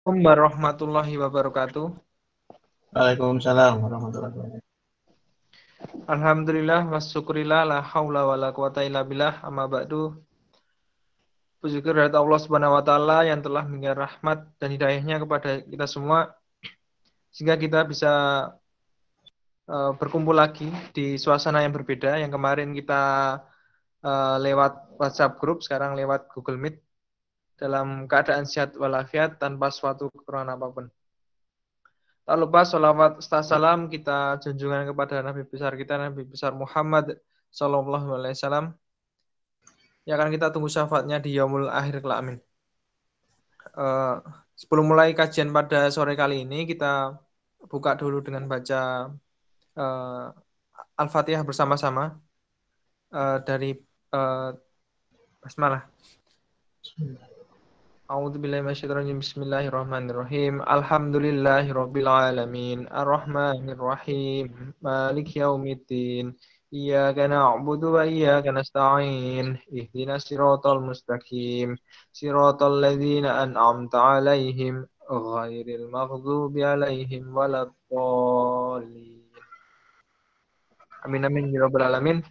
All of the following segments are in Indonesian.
Warahmatullahi wabarakatuh. Waalaikumsalam warahmatullahi wabarakatuh. Alhamdulillah wassyukurillah la haula wala quwata illa billah amma ba'du. Puji syukur kepada Allah Subhanahu wa taala yang telah memberikan rahmat dan hidayahnya kepada kita semua sehingga kita bisa berkumpul lagi di suasana yang berbeda. Yang kemarin kita lewat WhatsApp group, sekarang lewat Google Meet dalam keadaan sehat walafiat tanpa suatu kekurangan apapun. Tak lupa sholawat serta salam kita junjungan kepada Nabi besar kita, Nabi besar Muhammad Sallallahu Alaihi Wasallam, yang akan kita tunggu syafaatnya di yaumul akhir kelak, amin. Sebelum mulai kajian pada sore kali ini, kita buka dulu dengan baca Al-Fatihah bersama-sama dari Basmalah. A'udzubillahi minasyaitonir Bismillahirrahmanirrahim. Alhamdulillahirabbil alamin. Arrahmanirrahim. Maliki yaumiddin. Iyyaka na'budu wa iyyaka nasta'in. Ihdinas siratal mustaqim. Siratal ladzina an'amta 'alaihim ghairil maghdubi 'alaihim waladdallin. Amin amin ya rabbal alamin.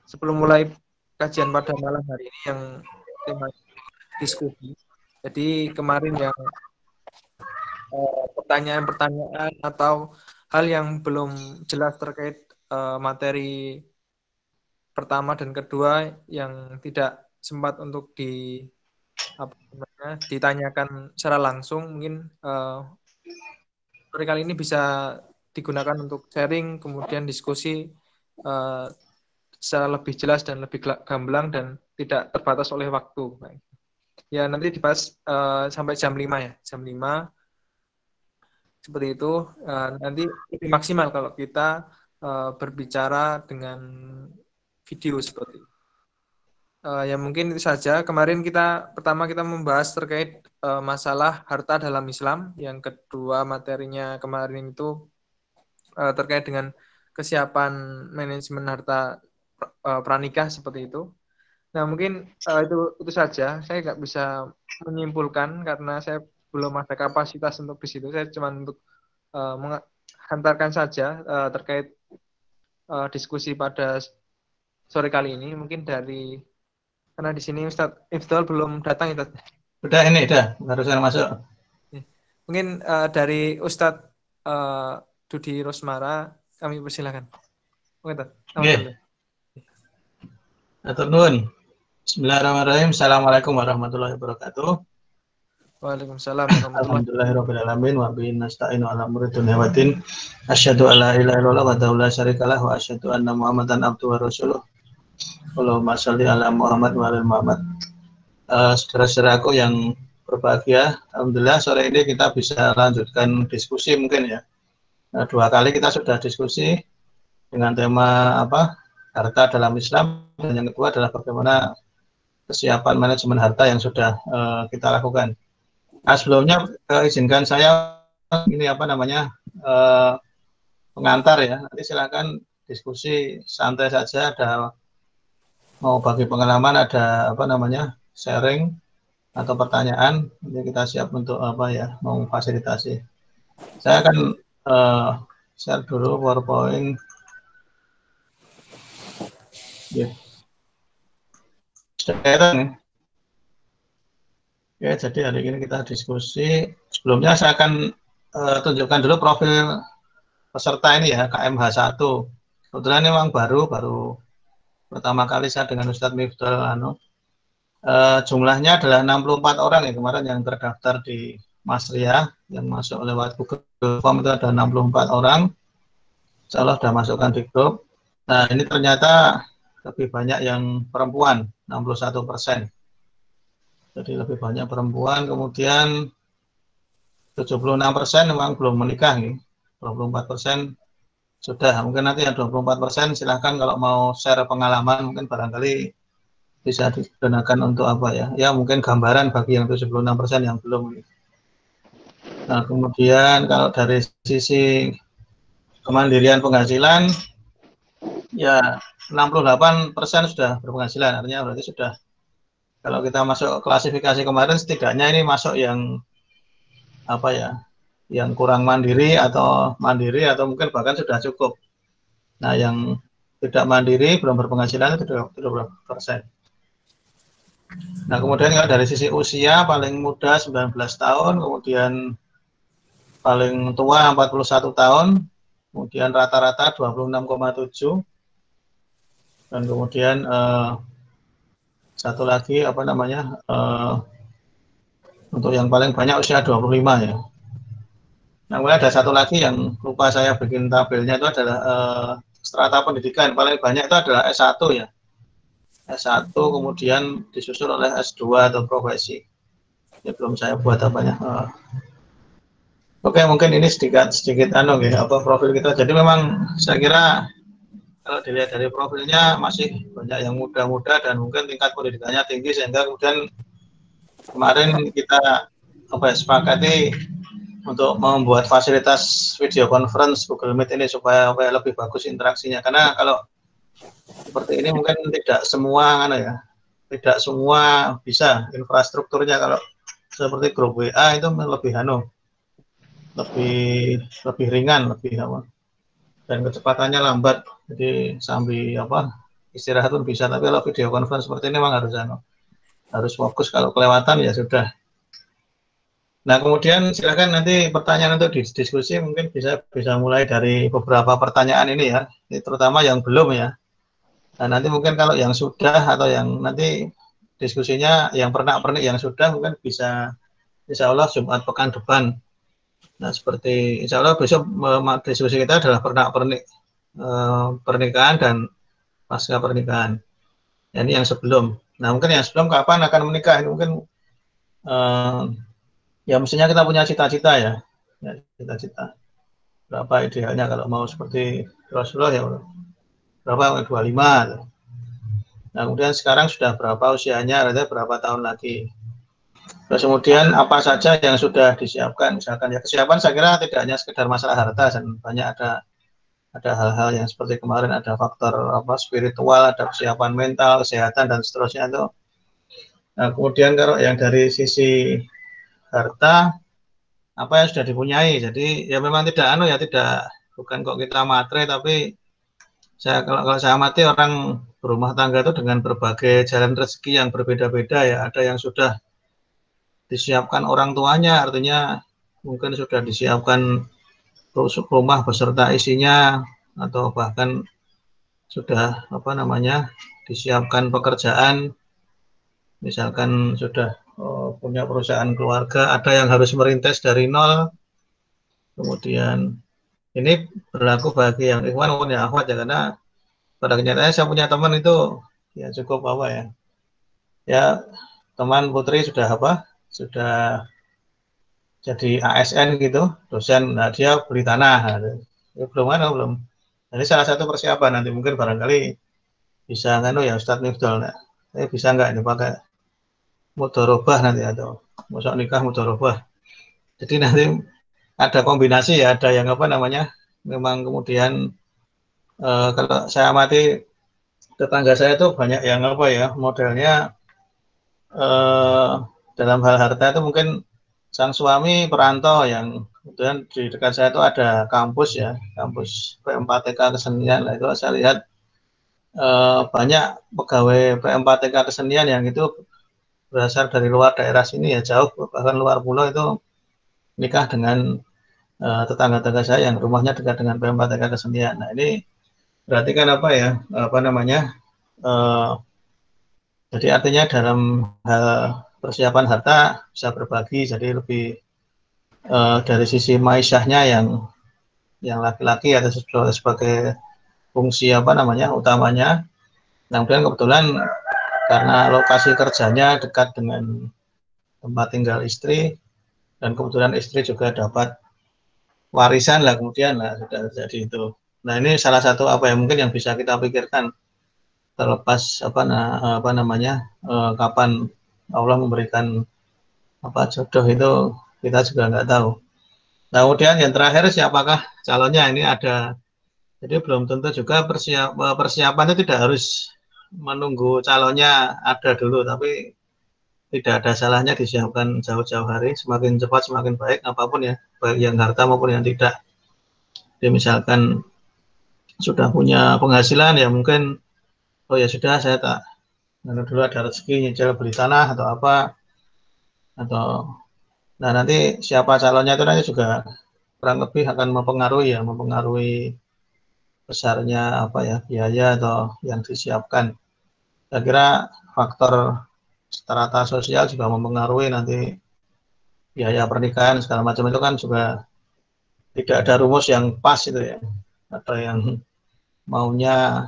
Sebelum mulai kajian pada malam hari ini yang tema diskusi. Jadi kemarin yang pertanyaan-pertanyaan atau hal yang belum jelas terkait materi pertama dan kedua yang tidak sempat untuk ditanyakan secara langsung, mungkin sore kali ini bisa digunakan untuk sharing, kemudian diskusi secara lebih jelas dan lebih gamblang dan tidak terbatas oleh waktu. Ya, nanti dibahas sampai jam 5 ya. Jam 5 seperti itu. Nanti lebih maksimal kalau kita berbicara dengan video seperti itu. Ya mungkin itu saja. Kemarin pertama kita membahas terkait masalah harta dalam Islam. Yang kedua materinya kemarin itu terkait dengan kesiapan manajemen harta pranikah seperti itu. Nah, mungkin itu saja. Saya nggak bisa menyimpulkan karena saya belum ada kapasitas untuk di situ. Saya cuma untuk menghantarkan saja terkait diskusi pada sore kali ini. Mungkin karena di sini Ustadz Ifdal belum datang, Ustadz. Udah, barusan masuk. Mungkin dari Ustadz Dudi Rosmara, kami persilakan. Oke, Nggih. Atur nuwun. Bismillahirrahmanirrahim. Assalamualaikum warahmatullahi wabarakatuh. Waalaikumsalam warahmatullahi Alhamdulillahirabbil alamin wa bihi nasta'inu ala umuri dunya waddin. Asyhadu an la ilaha illallah wa la syarikalah wa asyhadu anna Muhammadan abduhu wa rasuluh. Allahumma shalli ala Muhammad wa ala Muhammad. Saudara-saudaraku yang berbahagia, alhamdulillah sore ini kita bisa lanjutkan diskusi mungkin ya. Dua kali kita sudah diskusi dengan tema harta dalam Islam, dan yang kedua adalah bagaimana kesiapan manajemen harta yang sudah kita lakukan. Nah, sebelumnya izinkan saya ini pengantar ya. Nanti silakan diskusi santai saja, ada mau bagi pengalaman, ada sharing atau pertanyaan, nanti kita siap untuk mau fasilitasi. Saya akan share dulu PowerPoint. Ya. Ya, jadi hari ini kita diskusi. Sebelumnya saya akan tunjukkan dulu profil peserta ini ya, KMH1. Kebetulan ini memang baru pertama kali saya dengan Ustadz Miftahul jumlahnya adalah 64 orang ya kemarin yang terdaftar di Masriah, yang masuk lewat Google Form itu ada 64 orang. Insya Allah sudah masukkan di grup. Nah, ini ternyata lebih banyak yang perempuan, 61%. Jadi lebih banyak perempuan, kemudian 76% memang belum menikah nih, 24% sudah. Mungkin nanti yang 24% silahkan kalau mau share pengalaman, mungkin barangkali bisa digunakan untuk ya mungkin gambaran bagi yang 76% yang belum. Nah, kemudian kalau dari sisi kemandirian penghasilan, ya 68% sudah berpenghasilan, artinya berarti sudah Kalau kita masuk klasifikasi kemarin, setidaknya ini masuk yang apa ya, yang kurang mandiri atau mungkin bahkan sudah cukup. Nah, yang tidak mandiri belum berpenghasilan itu 30%. Nah, kemudian kalau dari sisi usia paling muda 19 tahun, kemudian paling tua 41 tahun, kemudian rata-rata 26,7, dan kemudian satu lagi apa namanya, untuk yang paling banyak usia 25 ya. Nah, kemudian ada satu lagi yang lupa saya bikin tabelnya, itu adalah strata pendidikan. Paling banyak itu adalah S1 ya. S1 kemudian disusul oleh S2 atau profesi. Ya, belum saya buat apanya. Oke, mungkin ini sedikit apa profil kita. Jadi memang saya kira kalau dilihat dari profilnya masih banyak yang muda-muda dan mungkin tingkat pendidikannya tinggi, sehingga kemudian kemarin kita sepakati untuk membuat fasilitas video conference Google Meet ini supaya lebih bagus interaksinya. Karena kalau seperti ini mungkin tidak semua tidak semua bisa infrastrukturnya. Kalau seperti grup WA itu lebih ringan, dan kecepatannya lambat. Jadi sambil istirahat pun bisa. Tapi kalau video conference seperti ini memang harus fokus. Kalau kelewatan ya sudah. Nah, kemudian silakan nanti pertanyaan untuk diskusi, mungkin bisa mulai dari beberapa pertanyaan ini ya, terutama yang belum ya. Nah, nanti mungkin kalau yang sudah atau yang nanti diskusinya yang pernak-pernik yang sudah, mungkin bisa insya Allah Jumat pekan depan. Nah, seperti insya Allah besok diskusi kita adalah pernak-pernik pernikahan dan pasca pernikahan. Ya, ini yang sebelum. Nah, mungkin yang sebelum kapan akan menikah, ini mungkin ya mestinya kita punya cita-cita ya, cita-cita berapa idealnya kalau mau seperti Rasulullah ya, berapa 25. Nah, kemudian sekarang sudah berapa usianya, ada berapa tahun lagi. Terus kemudian apa saja yang sudah disiapkan, misalkan ya kesiapan saya kira tidak hanya sekedar masalah harta, dan banyak ada hal-hal yang seperti kemarin ada faktor spiritual, ada kesiapan mental, kesehatan dan seterusnya itu. Nah, kemudian kalau yang dari sisi harta, apa yang sudah dipunyai. Jadi ya memang bukan kok kita matre, tapi kalau saya amati orang berumah tangga itu dengan berbagai jalan rezeki yang berbeda-beda ya. Ada yang sudah disiapkan orang tuanya, artinya mungkin sudah disiapkan rumah beserta isinya, atau bahkan sudah disiapkan pekerjaan, misalkan sudah punya perusahaan keluarga. Ada yang harus merintis dari nol. Kemudian ini berlaku bagi yang ikhwan maupun yang akhwat ya, karena pada kenyataannya saya punya teman itu ya cukup ya teman putri sudah jadi ASN gitu, dosen. Nah, dia beli tanah. Ya, belum. Jadi salah satu persiapan nanti mungkin barangkali bisa ya Ustadz Miftol. Nah, bisa nggak ini pakai mudharabah nanti, atau masuk nikah mudharabah. Jadi nanti ada kombinasi ya, ada yang memang kemudian kalau saya amati tetangga saya itu banyak yang modelnya dalam hal harta itu mungkin sang suami perantau, yang kemudian di dekat saya itu ada kampus ya, kampus P4TK Kesenian. Nah, itu saya lihat banyak pegawai P4TK Kesenian yang itu berasal dari luar daerah sini ya, jauh bahkan luar pulau, itu nikah dengan tetangga-tetangga saya yang rumahnya dekat dengan P4TK Kesenian. Nah, ini berarti kan jadi artinya dalam hal persiapan harta bisa berbagi, jadi lebih dari sisi maisyahnya yang laki-laki ada sebagai fungsi utamanya. Nah, kemudian kebetulan karena lokasi kerjanya dekat dengan tempat tinggal istri, dan kebetulan istri juga dapat warisan lah, kemudian sudah jadi itu. Nah, ini salah satu mungkin yang bisa kita pikirkan, terlepas kapan Allah memberikan jodoh, itu kita juga nggak tahu. Nah, kemudian yang terakhir, siapakah calonnya, ini ada. Jadi belum tentu juga persiapan itu tidak harus menunggu calonnya ada dulu, tapi tidak ada salahnya disiapkan jauh-jauh hari, semakin cepat semakin baik, apapun ya, baik yang harta maupun yang tidak. Jadi misalkan sudah punya penghasilan ya mungkin, oh ya sudah saya tak dulu ada rezeki nyicil beli tanah atau apa, atau nah nanti siapa calonnya itu nanti juga kurang lebih akan mempengaruhi ya, mempengaruhi besarnya apa ya biaya atau yang disiapkan. Saya kira faktor strata sosial juga mempengaruhi nanti biaya pernikahan segala macam itu kan juga tidak ada rumus yang pas itu ya. Ada yang maunya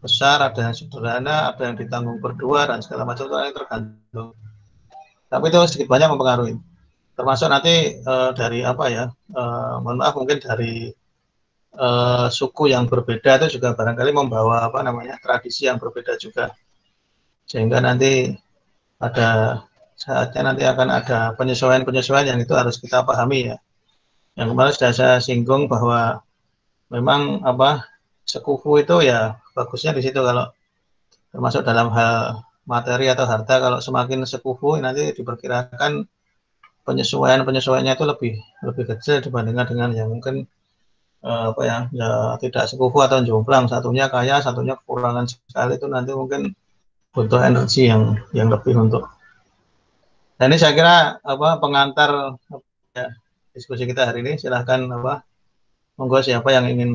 besar, ada yang sederhana, ada yang ditanggung berdua dan segala macam itu tergantung. Tapi itu sedikit banyak mempengaruhi. Termasuk nanti dari apa ya, mohon maaf mungkin dari suku yang berbeda itu juga barangkali membawa apa namanya tradisi yang berbeda juga. Sehingga nanti pada saatnya nanti akan ada penyesuaian-penyesuaian yang itu harus kita pahami ya. Yang kemarin sudah saya singgung bahwa memang apa sekufu itu ya bagusnya di situ kalau termasuk dalam hal materi atau harta kalau semakin sekufu nanti diperkirakan penyesuaiannya itu lebih lebih kecil dibandingkan dengan yang mungkin apa ya tidak sekufu atau jomplang, satunya kaya satunya kekurangan sekali, itu nanti mungkin butuh energi yang lebih untuk. Nah ini saya kira apa pengantar ya, diskusi kita hari ini. Silahkan apa monggo siapa yang ingin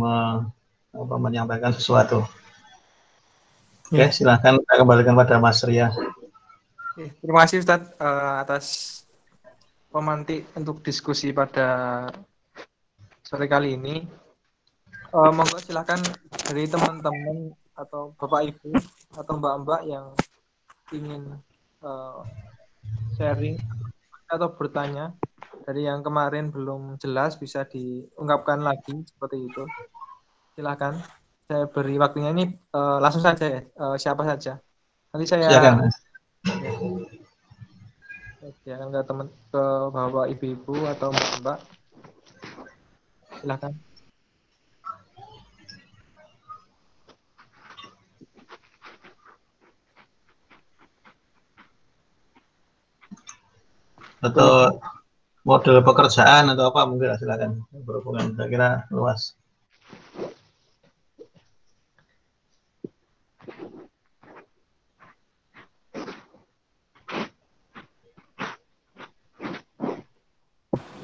menyampaikan sesuatu. Oke, Ya. silahkan saya kembalikan pada Mas Ria. Oke, terima kasih Ustadz atas pemantik untuk diskusi pada sore kali ini. Monggo silahkan dari teman-teman atau Bapak Ibu atau Mbak-mbak yang ingin sharing atau bertanya dari yang kemarin belum jelas bisa diungkapkan lagi seperti itu. Silahkan. Saya beri waktunya ini langsung saja ya, siapa saja. Nanti saya Silakan Mas. ya, silakan ke teman ke Bapak Ibu-ibu atau Mbak-mbak. Silahkan. Atau model pekerjaan atau apa mungkin silakan berhubungan, saya kira luas.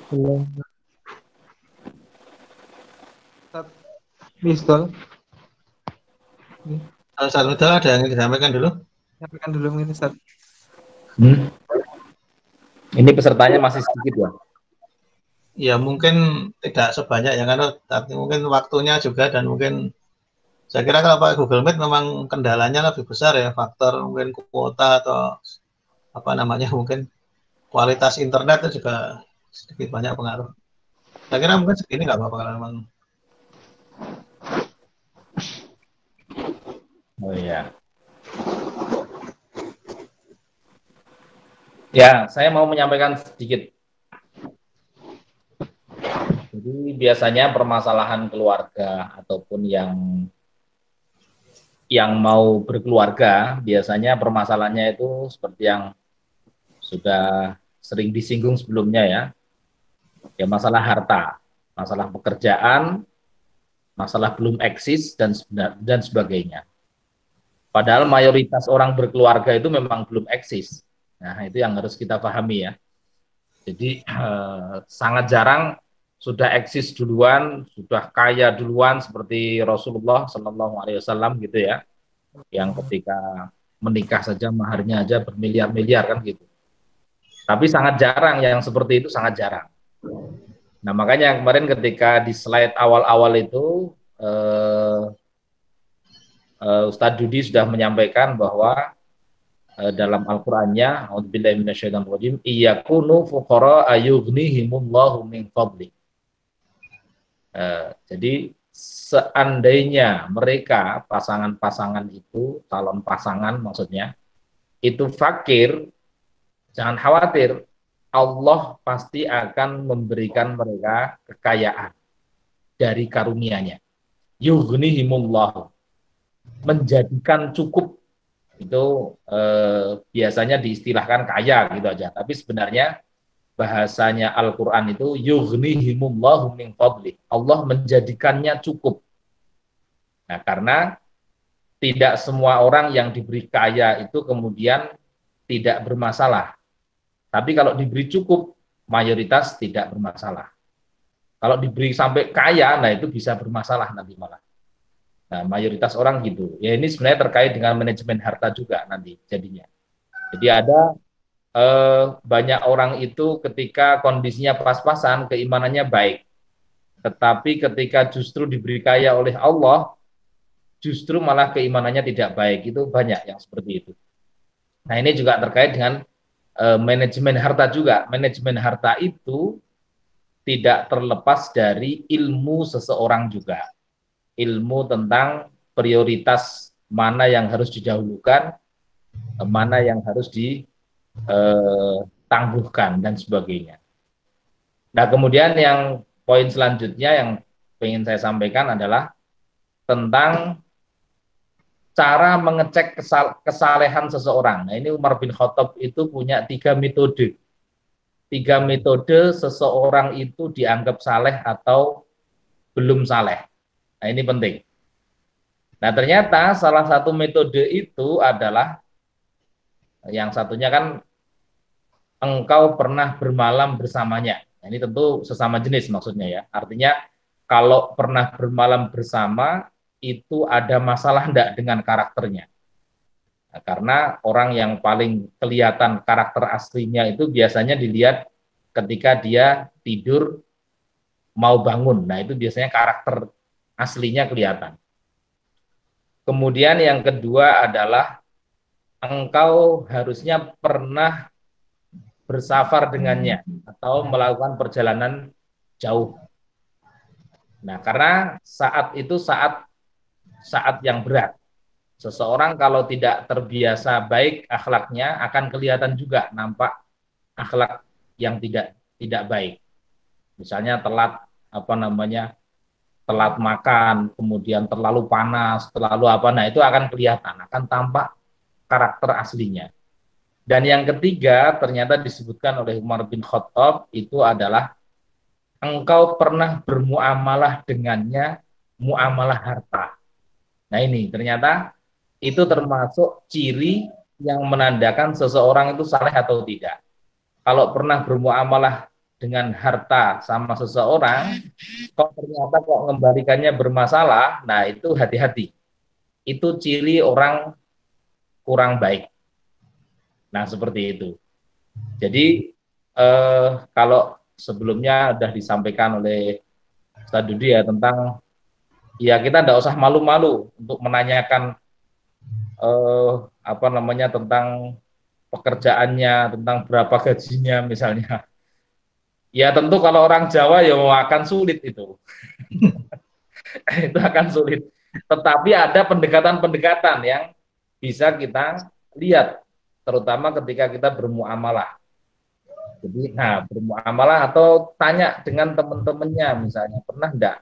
Belum. Pistol. Satu ada yang disampaikan dulu. Sampaikan dulu mungkin Ustaz. Ini pesertanya masih sedikit ya? Ya mungkin tidak sebanyak yang kan, tapi mungkin waktunya juga dan mungkin saya kira kalau pakai Google Meet memang kendalanya lebih besar ya, faktor mungkin kuota atau apa namanya mungkin kualitas internet itu juga sedikit banyak pengaruh. Saya kira mungkin segini nggak apa-apa kalau memang. Oh iya. Ya, saya mau menyampaikan sedikit. Jadi biasanya permasalahan keluarga ataupun yang mau berkeluarga, biasanya permasalahannya itu seperti yang sudah sering disinggung sebelumnya ya. Ya masalah harta, masalah pekerjaan, masalah belum eksis dan sebagainya. Padahal mayoritas orang berkeluarga itu memang belum eksis. Nah, itu yang harus kita pahami ya. Jadi sangat jarang sudah eksis duluan, sudah kaya duluan seperti Rasulullah Shallallahu Alaihi Wasallam gitu ya, yang ketika menikah saja maharnya aja bermiliar-miliar kan gitu. Tapi sangat jarang yang seperti itu, sangat jarang. Nah makanya kemarin ketika di slide awal-awal itu Ustadz Dudi sudah menyampaikan bahwa dalam Al-Qur'annya a'udzubillahi minasyaitonir rajim iyakunu fuqara ayughnihimullahu min fadli. Jadi seandainya mereka pasangan-pasangan itu, calon pasangan maksudnya, itu fakir, jangan khawatir, Allah pasti akan memberikan mereka kekayaan dari karunia-Nya. Yughnihimullahu, menjadikan cukup Itu biasanya diistilahkan kaya gitu aja. Tapi sebenarnya bahasanya Al-Quran itu yughnihimullahu min fadli. Allah menjadikannya cukup. Nah, karena tidak semua orang yang diberi kaya itu kemudian tidak bermasalah. Tapi kalau diberi cukup, mayoritas tidak bermasalah. Kalau diberi sampai kaya, nah itu bisa bermasalah nanti malah. Nah, mayoritas orang gitu. Ya ini sebenarnya terkait dengan manajemen harta juga nanti jadinya. Jadi ada banyak orang itu ketika kondisinya pas-pasan, keimanannya baik. Tetapi ketika justru diberi kaya oleh Allah, justru malah keimanannya tidak baik. Itu banyak yang seperti itu. Nah, ini juga terkait dengan manajemen harta juga. Manajemen harta itu tidak terlepas dari ilmu seseorang juga. Ilmu tentang prioritas mana yang harus didahulukan, mana yang harus ditangguhkan, dan sebagainya. Nah, kemudian yang poin selanjutnya yang ingin saya sampaikan adalah tentang cara mengecek kesalehan seseorang. Nah, ini Umar bin Khattab itu punya 3 metode. 3 metode seseorang itu dianggap saleh atau belum saleh. Nah, ini penting. Nah, ternyata salah satu metode itu adalah yang satunya kan engkau pernah bermalam bersamanya. Nah, ini tentu sesama jenis maksudnya ya. Artinya kalau pernah bermalam bersama itu ada masalah enggak dengan karakternya. Nah, karena orang yang paling kelihatan karakter aslinya itu biasanya dilihat ketika dia tidur mau bangun. Nah, itu biasanya karakter aslinya kelihatan. Kemudian yang kedua adalah engkau harusnya pernah bersafar dengannya atau melakukan perjalanan jauh. Nah, karena saat itu saat yang berat. Seseorang kalau tidak terbiasa baik akhlaknya akan kelihatan juga nampak akhlak yang tidak baik. Misalnya telat telat makan, kemudian terlalu panas, terlalu nah itu akan kelihatan, akan tampak karakter aslinya. Dan yang ketiga ternyata disebutkan oleh Umar bin Khattab itu adalah engkau pernah bermuamalah dengannya muamalah harta. Nah, ini ternyata itu termasuk ciri yang menandakan seseorang itu saleh atau tidak. Kalau pernah bermuamalah dengan harta sama seseorang, kok ternyata kok mengembalikannya bermasalah, nah itu hati-hati. Itu ciri orang kurang baik. Nah, seperti itu. Jadi kalau sebelumnya sudah disampaikan oleh Ustaz Dudi ya tentang ya kita tidak usah malu-malu untuk menanyakan tentang pekerjaannya, tentang berapa gajinya misalnya. Ya tentu kalau orang Jawa ya akan sulit itu. Itu akan sulit. Tetapi ada pendekatan-pendekatan yang bisa kita lihat, terutama ketika kita bermuamalah. Jadi, bermuamalah atau tanya dengan teman-temannya misalnya, pernah enggak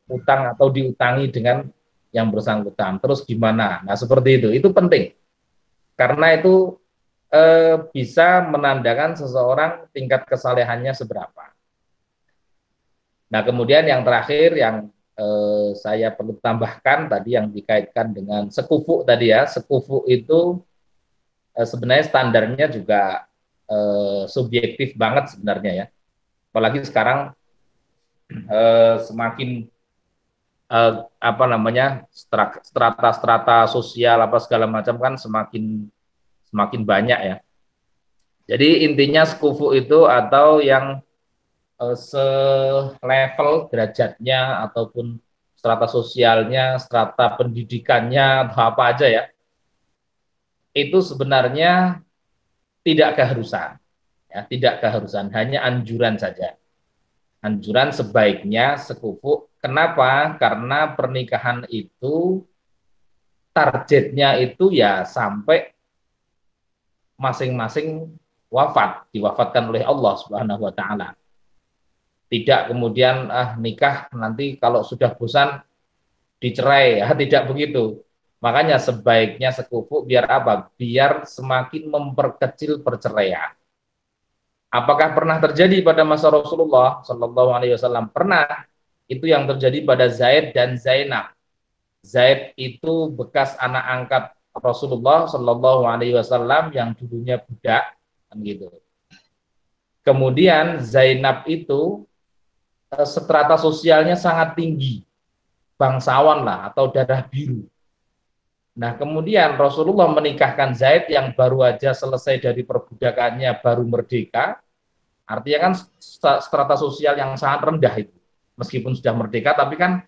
utang atau diutangi dengan yang bersangkutan, terus gimana? Nah, seperti itu penting. Karena itu bisa menandakan seseorang tingkat kesalehannya seberapa. Nah, kemudian yang terakhir yang saya perlu tambahkan tadi yang dikaitkan dengan sekufu tadi ya, sekufu itu sebenarnya standarnya juga subjektif banget sebenarnya ya. Apalagi sekarang semakin strata-strata sosial apa segala macam kan semakin banyak ya. Jadi intinya sekufu itu atau yang selevel derajatnya ataupun strata sosialnya, strata pendidikannya atau apa aja ya, itu sebenarnya tidak keharusan, ya, tidak keharusan, hanya anjuran saja. Anjuran sebaiknya sekufu. Kenapa? Karena pernikahan itu targetnya itu ya sampai masing-masing diwafatkan oleh Allah Subhanahu wa taala. Tidak kemudian nikah nanti kalau sudah bosan dicerai ya, tidak begitu. Makanya sebaiknya sekufu biar apa? Biar semakin memperkecil perceraian. Apakah pernah terjadi pada masa Rasulullah Shallallahu Alaihi Wasallam? Pernah. Itu yang terjadi pada Zaid dan Zainab. Zaid itu bekas anak angkat Rasulullah Shallallahu Alaihi Wasallam yang dulunya budak, kan gitu. Kemudian Zainab itu strata sosialnya sangat tinggi, bangsawan lah atau darah biru. Nah, kemudian Rasulullah menikahkan Zaid yang baru aja selesai dari perbudakannya, baru merdeka. Artinya kan strata sosial yang sangat rendah itu. Meskipun sudah merdeka, tapi kan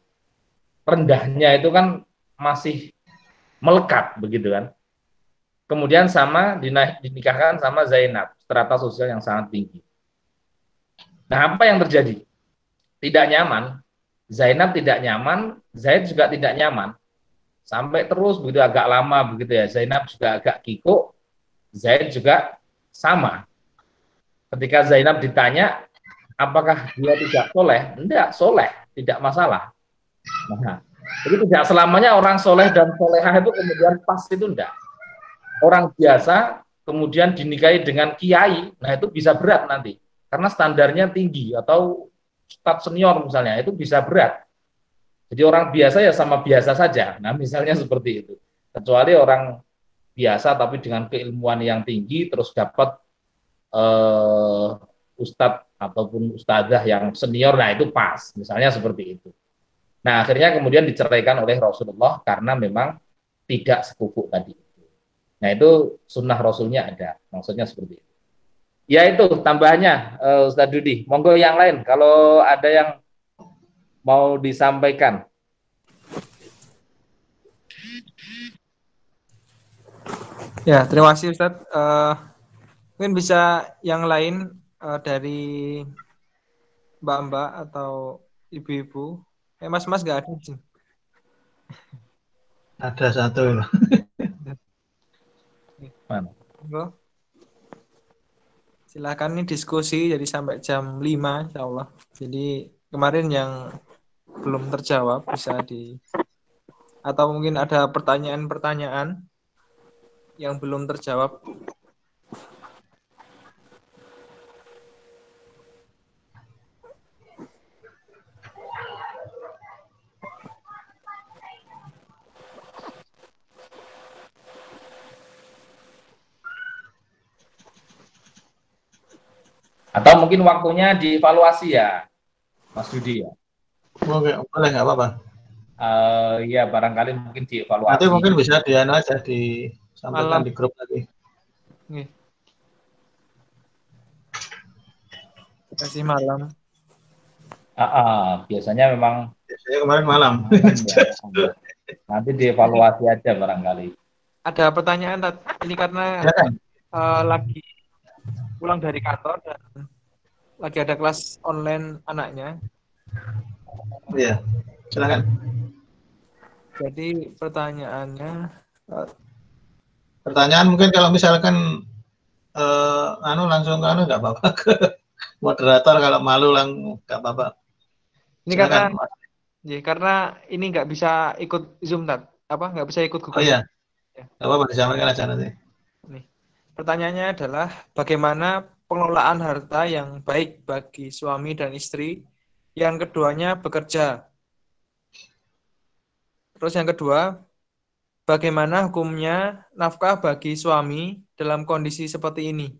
rendahnya itu kan masih melekat begitu kan. Kemudian dinikahkan sama Zainab, strata sosial yang sangat tinggi. Nah, apa yang terjadi? Tidak nyaman. Zainab tidak nyaman, Zaid juga tidak nyaman. Sampai terus begitu agak lama begitu ya. Zainab juga agak kikuk, Zaid juga sama. Ketika Zainab ditanya, apakah dia tidak soleh? Tidak, soleh, tidak masalah. Nah, jadi tidak selamanya orang soleh dan solehah itu kemudian pas, itu enggak. Orang biasa kemudian dinikahi dengan kiai, nah itu bisa berat nanti. Karena standarnya tinggi, atau ustadz senior misalnya, itu bisa berat. Jadi orang biasa ya sama biasa saja. Nah misalnya seperti itu. Kecuali orang biasa tapi dengan keilmuan yang tinggi, terus dapat ustadz ataupun ustadzah yang senior, nah itu pas, misalnya seperti itu. Nah akhirnya kemudian diceraikan oleh Rasulullah karena memang tidak sekufu tadi. Nah itu sunnah Rasulnya ada, maksudnya seperti itu. Ya itu tambahannya, Ustadz Dudi. Monggo yang lain kalau ada yang mau disampaikan. Ya, terima kasih Ustadz. Mungkin bisa yang lain dari mbak-mbak atau ibu-ibu. Mas-mas nggak ada sih. Ada satu. Mana? Silakan, ini diskusi jadi sampai jam 5 insya Allah. Jadi kemarin yang belum terjawab bisa atau mungkin ada pertanyaan-pertanyaan yang belum terjawab. Atau mungkin waktunya dievaluasi ya, Mas Dudi ya. Oke, boleh, nggak apa-apa. Ya barangkali mungkin dievaluasi. Nanti mungkin bisa disampaikan di grup lagi. Nih. Kasih malam. Biasanya memang. Biasanya kemarin malam. Ya, nanti dievaluasi aja barangkali. Ada pertanyaan ini karena lagi pulang dari kantor dan lagi ada kelas online anaknya. Iya, silakan. Jadi pertanyaannya. Pertanyaan mungkin kalau misalkan langsung nggak apa-apa ke moderator, kalau malu nggak apa-apa. Ini karena ini nggak bisa ikut Zoom, nggak bisa ikut Google. Oh iya, nggak apa-apa, disampaikan aja nanti. Nih, pertanyaannya adalah bagaimana pengelolaan harta yang baik bagi suami dan istri yang keduanya bekerja. Terus yang kedua, bagaimana hukumnya nafkah bagi suami dalam kondisi seperti ini?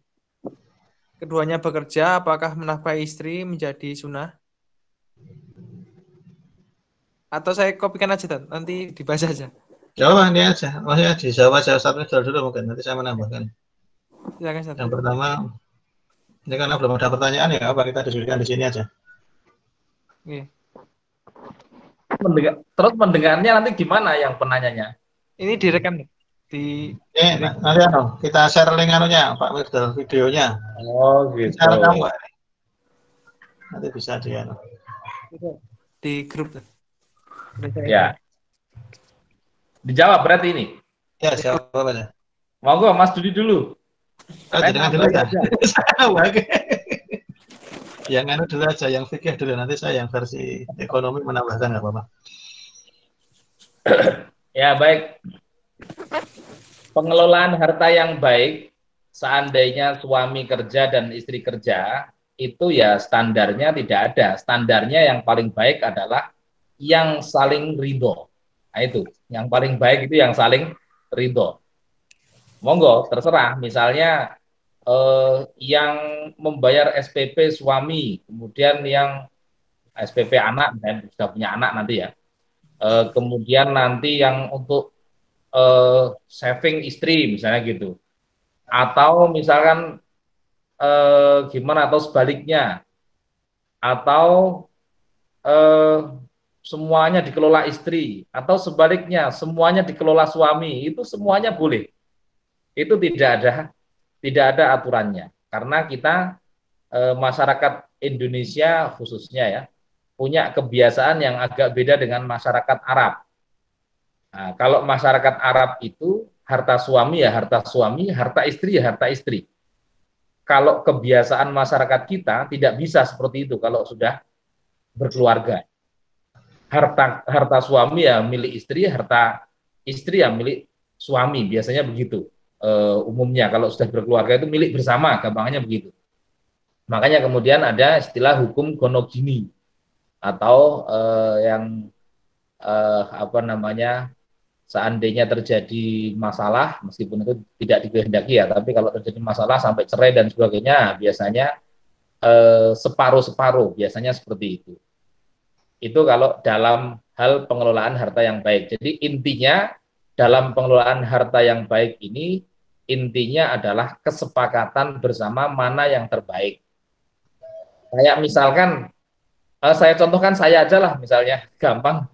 Keduanya bekerja, apakah menafkahi istri menjadi sunnah? Atau saya kopikan aja, nanti dibahas aja. Jawab ini aja, maksudnya dijawab aja dulu mungkin, nanti saya menambahkan. Silakan, yang pertama, ini karena belum ada pertanyaan ya, apa kita diskusikan di sini aja. Oke. Terus mendengarnya nanti gimana yang penanyanya? Ini direkam nanti kita share link Pak Mirda, videonya. Oh gitu. Share kamu, nanti bisa di grup. Ya. Dijawab berarti ini. Ya, jawab aja. Monggo Mas Dudi dulu. Jangan dulu aja. Yang dulu aja, yang fikih dulu, nanti saya yang versi ekonomi menambahkan, nggak apa-apa. Ya baik. pengelolaan harta yang baik, seandainya suami kerja dan istri kerja, itu ya standarnya tidak ada. Standarnya yang paling baik adalah yang saling ridho. Nah itu, yang paling baik itu yang saling ridho. Monggo, terserah. Misalnya yang membayar SPP suami, kemudian yang SPP anak, dan sudah punya anak nanti ya. Kemudian nanti yang untuk saving istri misalnya gitu, atau misalkan gimana, atau sebaliknya, atau eh, semuanya dikelola istri, atau sebaliknya semuanya dikelola suami, itu semuanya boleh. Itu tidak ada aturannya, karena kita masyarakat Indonesia khususnya ya punya kebiasaan yang agak beda dengan masyarakat Arab. Nah, kalau masyarakat Arab itu harta suami ya harta suami, harta istri ya harta istri. Kalau kebiasaan masyarakat kita tidak bisa seperti itu kalau sudah berkeluarga. Harta harta suami ya milik istri, harta istri ya milik suami. Biasanya begitu. Umumnya kalau sudah berkeluarga itu milik bersama, gampangnya begitu. Makanya kemudian ada istilah hukum gonogini atau yang apa namanya, seandainya terjadi masalah, meskipun itu tidak dikehendaki ya, tapi kalau terjadi masalah sampai cerai dan sebagainya, biasanya separuh-separuh, biasanya seperti itu. Itu kalau dalam hal pengelolaan harta yang baik. Jadi intinya dalam pengelolaan harta yang baik ini, intinya adalah kesepakatan bersama mana yang terbaik. Kayak misalkan, saya contohkan saya aja lah, misalnya gampang.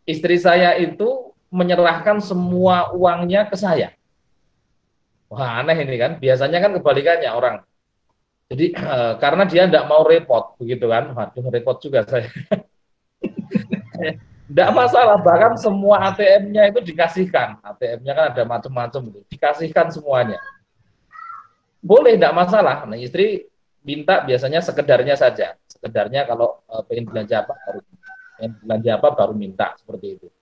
Istri saya itu menyerahkan semua uangnya ke saya. Wah, aneh ini kan. Biasanya kan kebalikannya orang. Jadi karena dia tidak mau repot, begitu kan. Waduh, repot juga saya. Tidak masalah, bahkan semua ATM-nya itu dikasihkan. ATM-nya kan ada macam-macam itu, dikasihkan semuanya. Boleh, tidak masalah. Nah, istri minta biasanya sekedarnya saja. Sekedarnya kalau pengen belanja apa baru minta, seperti itu.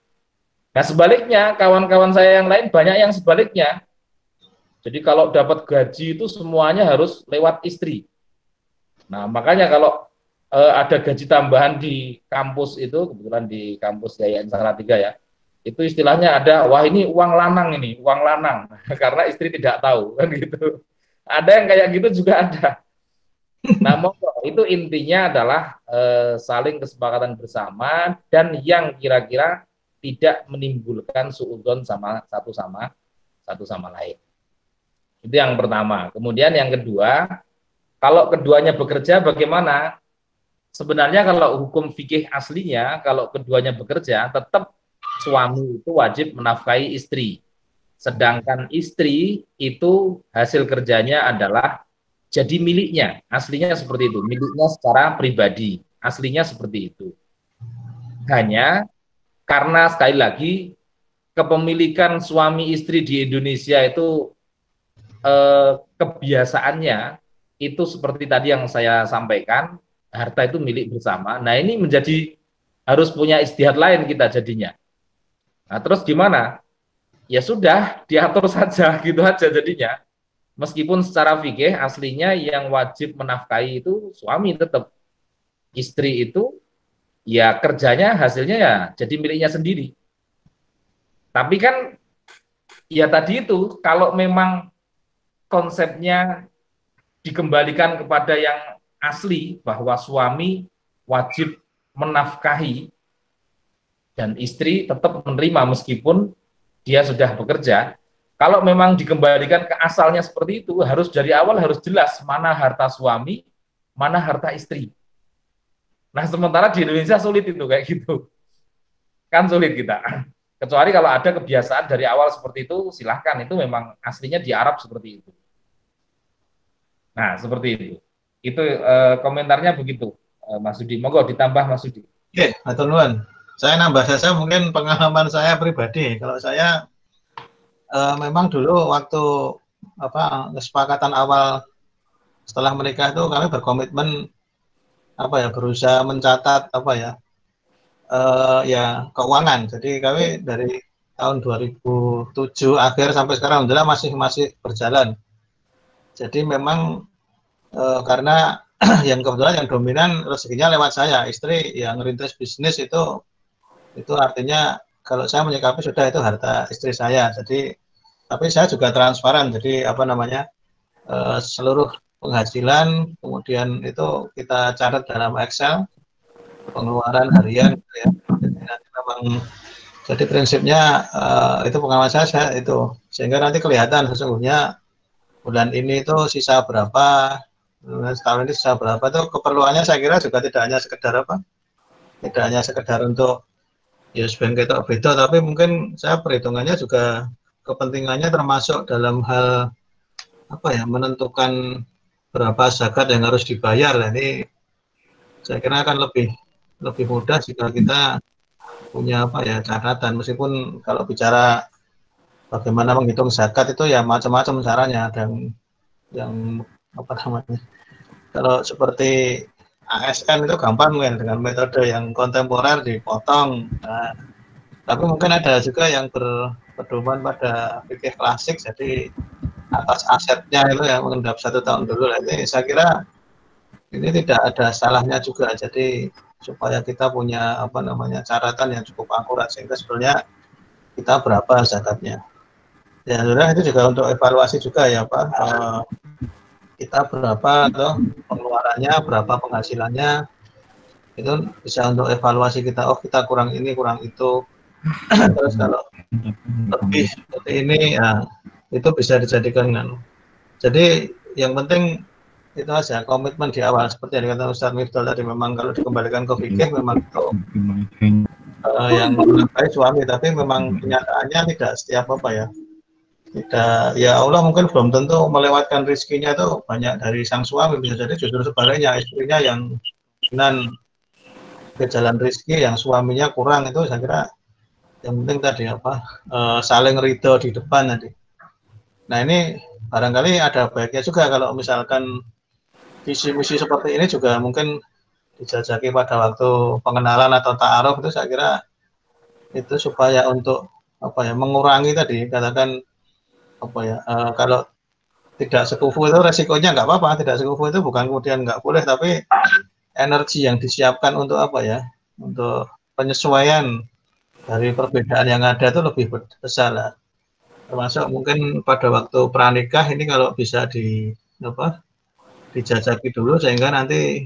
Nah sebaliknya, kawan-kawan saya yang lain banyak yang sebaliknya. Jadi kalau dapat gaji itu semuanya harus lewat istri. Nah makanya kalau ada gaji tambahan di kampus itu, kebetulan di kampus Yayasan Salatiga ya, itu istilahnya ada, wah ini uang lanang ini, uang lanang, karena istri tidak tahu, kan gitu. Ada yang kayak gitu juga ada. Nah, itu intinya adalah saling kesepakatan bersama dan yang kira-kira tidak menimbulkan suudzon sama satu sama lain. Itu yang pertama. Kemudian yang kedua, kalau keduanya bekerja bagaimana? Sebenarnya kalau hukum fikih aslinya, kalau keduanya bekerja, tetap suami itu wajib menafkahi istri. Sedangkan istri itu hasil kerjanya adalah jadi miliknya, aslinya seperti itu, miliknya secara pribadi, aslinya seperti itu. Hanya karena sekali lagi kepemilikan suami istri di Indonesia itu kebiasaannya itu seperti tadi yang saya sampaikan, harta itu milik bersama. Nah ini menjadi harus punya ijtihad lain kita jadinya. Nah terus gimana? Ya sudah diatur saja gitu aja jadinya. Meskipun secara fikih aslinya yang wajib menafkahi itu suami, tetap istri itu ya kerjanya hasilnya ya jadi miliknya sendiri. Tapi kan ya tadi itu kalau memang konsepnya dikembalikan kepada yang asli bahwa suami wajib menafkahi dan istri tetap menerima meskipun dia sudah bekerja. Kalau memang dikembalikan ke asalnya seperti itu, harus dari awal harus jelas mana harta suami, mana harta istri. Nah, sementara di Indonesia sulit itu kayak gitu. Kan sulit kita. Kecuali kalau ada kebiasaan dari awal seperti itu, silahkan. Itu memang aslinya di Arab seperti itu. Nah, seperti itu. Itu komentarnya begitu, Mas Sudi. Monggo ditambah, Mas Sudi. Oke, Pak Nuwun. Saya nambah saja mungkin pengalaman saya pribadi. Kalau saya memang dulu waktu kesepakatan awal setelah menikah itu kami berkomitmen berusaha mencatat ya keuangan. Jadi kami dari tahun 2007 akhir sampai sekarang alhamdulillah masih berjalan. Jadi memang karena yang kebetulan yang dominan rezekinya lewat saya, istri yang ngerintis bisnis itu artinya kalau saya menyikapi sudah itu harta istri saya. Jadi tapi saya juga transparan. Jadi apa namanya seluruh penghasilan kemudian itu kita catat dalam Excel pengeluaran harian gitu ya. Jadi nanti memang jadi prinsipnya itu pengalaman saya itu sehingga nanti kelihatan sesungguhnya bulan ini itu sisa berapa, setahun ini sisa berapa itu keperluannya saya kira juga tidak hanya sekedar apa, tidak hanya sekedar untuk ya sebagai ketok beda, tapi mungkin saya perhitungannya juga kepentingannya termasuk dalam hal apa ya menentukan berapa zakat yang harus dibayar. Nah, ini saya kira akan lebih mudah jika kita punya apa ya catatan meskipun kalau bicara bagaimana menghitung zakat itu ya macam-macam caranya dan yang apa namanya kalau seperti ASN itu gampang kan dengan metode yang kontemporer dipotong. Nah, tapi mungkin ada juga yang berpedoman pada fikih klasik jadi atas asetnya itu yang mengendap 1 tahun dulu. Nah, ini saya kira ini tidak ada salahnya juga. Jadi supaya kita punya apa namanya catatan yang cukup akurat sehingga sebenarnya kita berapa zakatnya. Ya sudah itu juga untuk evaluasi juga ya Pak. Kita berapa atau pengeluarannya, berapa penghasilannya itu bisa untuk evaluasi kita. Oh kita kurang ini kurang itu. Terus kalau lebih seperti ini ya itu bisa dijadikan kan. Jadi yang penting itu aja komitmen di awal seperti yang dikatakan Ustaz Miftah tadi memang kalau dikembalikan ke fikih memang itu yang menafkahi suami tapi memang kenyataannya tidak setiap apa ya tidak ya Allah mungkin belum tentu melewatkan rezekinya itu banyak dari sang suami bisa jadi justru sebaliknya istrinya yang dengan ke jalan rezeki yang suaminya kurang itu saya kira yang penting tadi apa saling ridho di depan tadi. Nah ini barangkali ada baiknya juga kalau misalkan visi misi seperti ini juga mungkin dijajaki pada waktu pengenalan atau ta'aruf itu saya kira itu supaya untuk apa ya mengurangi tadi katakan apa ya kalau tidak sekufu itu resikonya nggak apa-apa tidak sekufu itu bukan kemudian nggak boleh tapi energi yang disiapkan untuk apa ya untuk penyesuaian dari perbedaan yang ada itu lebih besar lah termasuk mungkin pada waktu pranikah ini kalau bisa apa dijajaki dulu sehingga nanti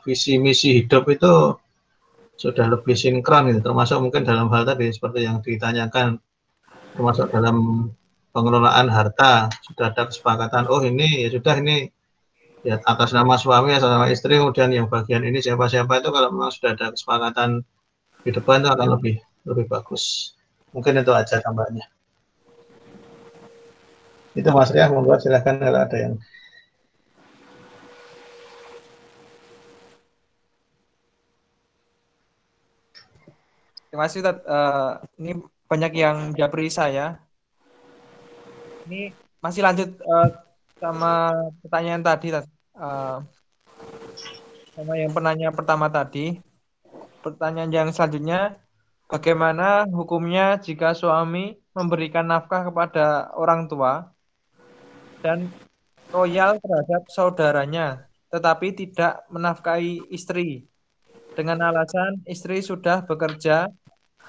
visi misi hidup itu sudah lebih sinkron gitu termasuk mungkin dalam hal tadi seperti yang ditanyakan termasuk dalam pengelolaan harta sudah ada kesepakatan oh ini ya sudah ini ya atas nama suami atau nama istri kemudian yang bagian ini siapa-siapa itu kalau memang sudah ada kesepakatan di depan itu akan lebih bagus mungkin itu aja tambahnya itu Mas Riah monggo silahkan kalau ada yang Terima kasih, Tat. Ini banyak yang japri saya. Ini masih lanjut sama pertanyaan tadi, Tat. Sama yang penanya pertama tadi. Pertanyaan yang selanjutnya, bagaimana hukumnya jika suami memberikan nafkah kepada orang tua dan loyal terhadap saudaranya, tetapi tidak menafkahi istri, dengan alasan istri sudah bekerja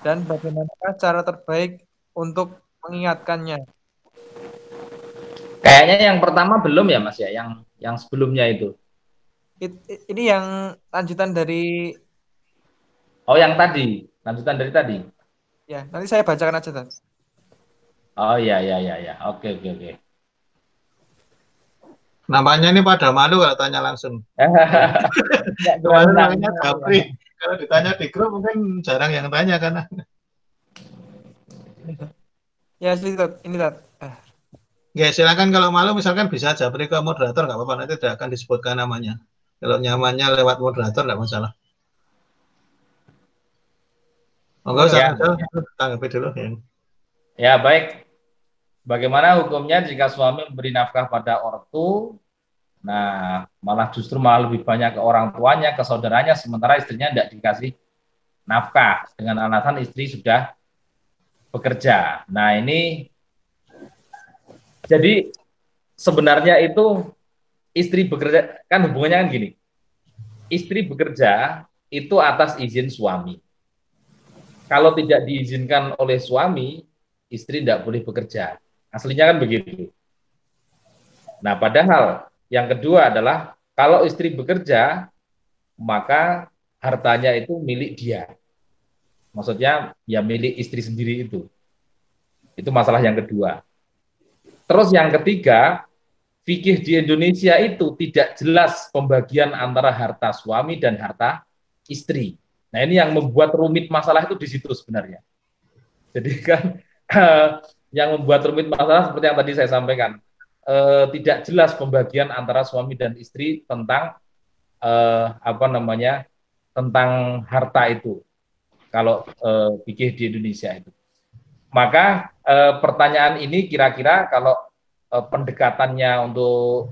dan bagaimanakah cara terbaik untuk mengingatkannya? Kayaknya yang pertama belum ya Mas ya, yang sebelumnya itu. Ini yang lanjutan dari Oh yang tadi, lanjutan dari tadi. ya, nanti saya bacakan aja, Tan. Oh iya iya iya ya. Oke oke oke. nampaknya ini pada malu kalau tanya langsung Nggak berani kemarin nanya. namanya Japri kalau ditanya di grup mungkin jarang yang tanya karena Ya, ini, Tat. ya silakan kalau malu misalkan bisa Japri ke moderator nggak apa-apa nanti tidak akan disebutkan namanya kalau nyamannya lewat moderator nggak masalah monggo Boleh, Ya, tanggapi dulu ya. ya baik. Bagaimana hukumnya jika suami memberi nafkah pada ortu, nah malah lebih banyak ke orang tuanya, ke saudaranya, sementara istrinya tidak dikasih nafkah dengan alasan istri sudah bekerja. Nah, ini jadi sebenarnya itu istri bekerja, kan hubungannya kan gini. Istri bekerja itu atas izin suami. Kalau tidak diizinkan oleh suami, istri tidak boleh bekerja. Aslinya kan begitu. Nah, padahal yang kedua adalah kalau istri bekerja, maka hartanya itu milik dia. Maksudnya ya milik istri sendiri itu. Itu masalah yang kedua. Terus yang ketiga, fikih di Indonesia itu tidak jelas pembagian antara harta suami dan harta istri. Nah, ini yang membuat rumit masalah itu di situ sebenarnya. Jadi kan yang membuat rumit masalah seperti yang tadi saya sampaikan, tidak jelas pembagian antara suami dan istri tentang tentang harta itu. Kalau fikih di Indonesia itu. Maka pertanyaan ini kira-kira kalau pendekatannya untuk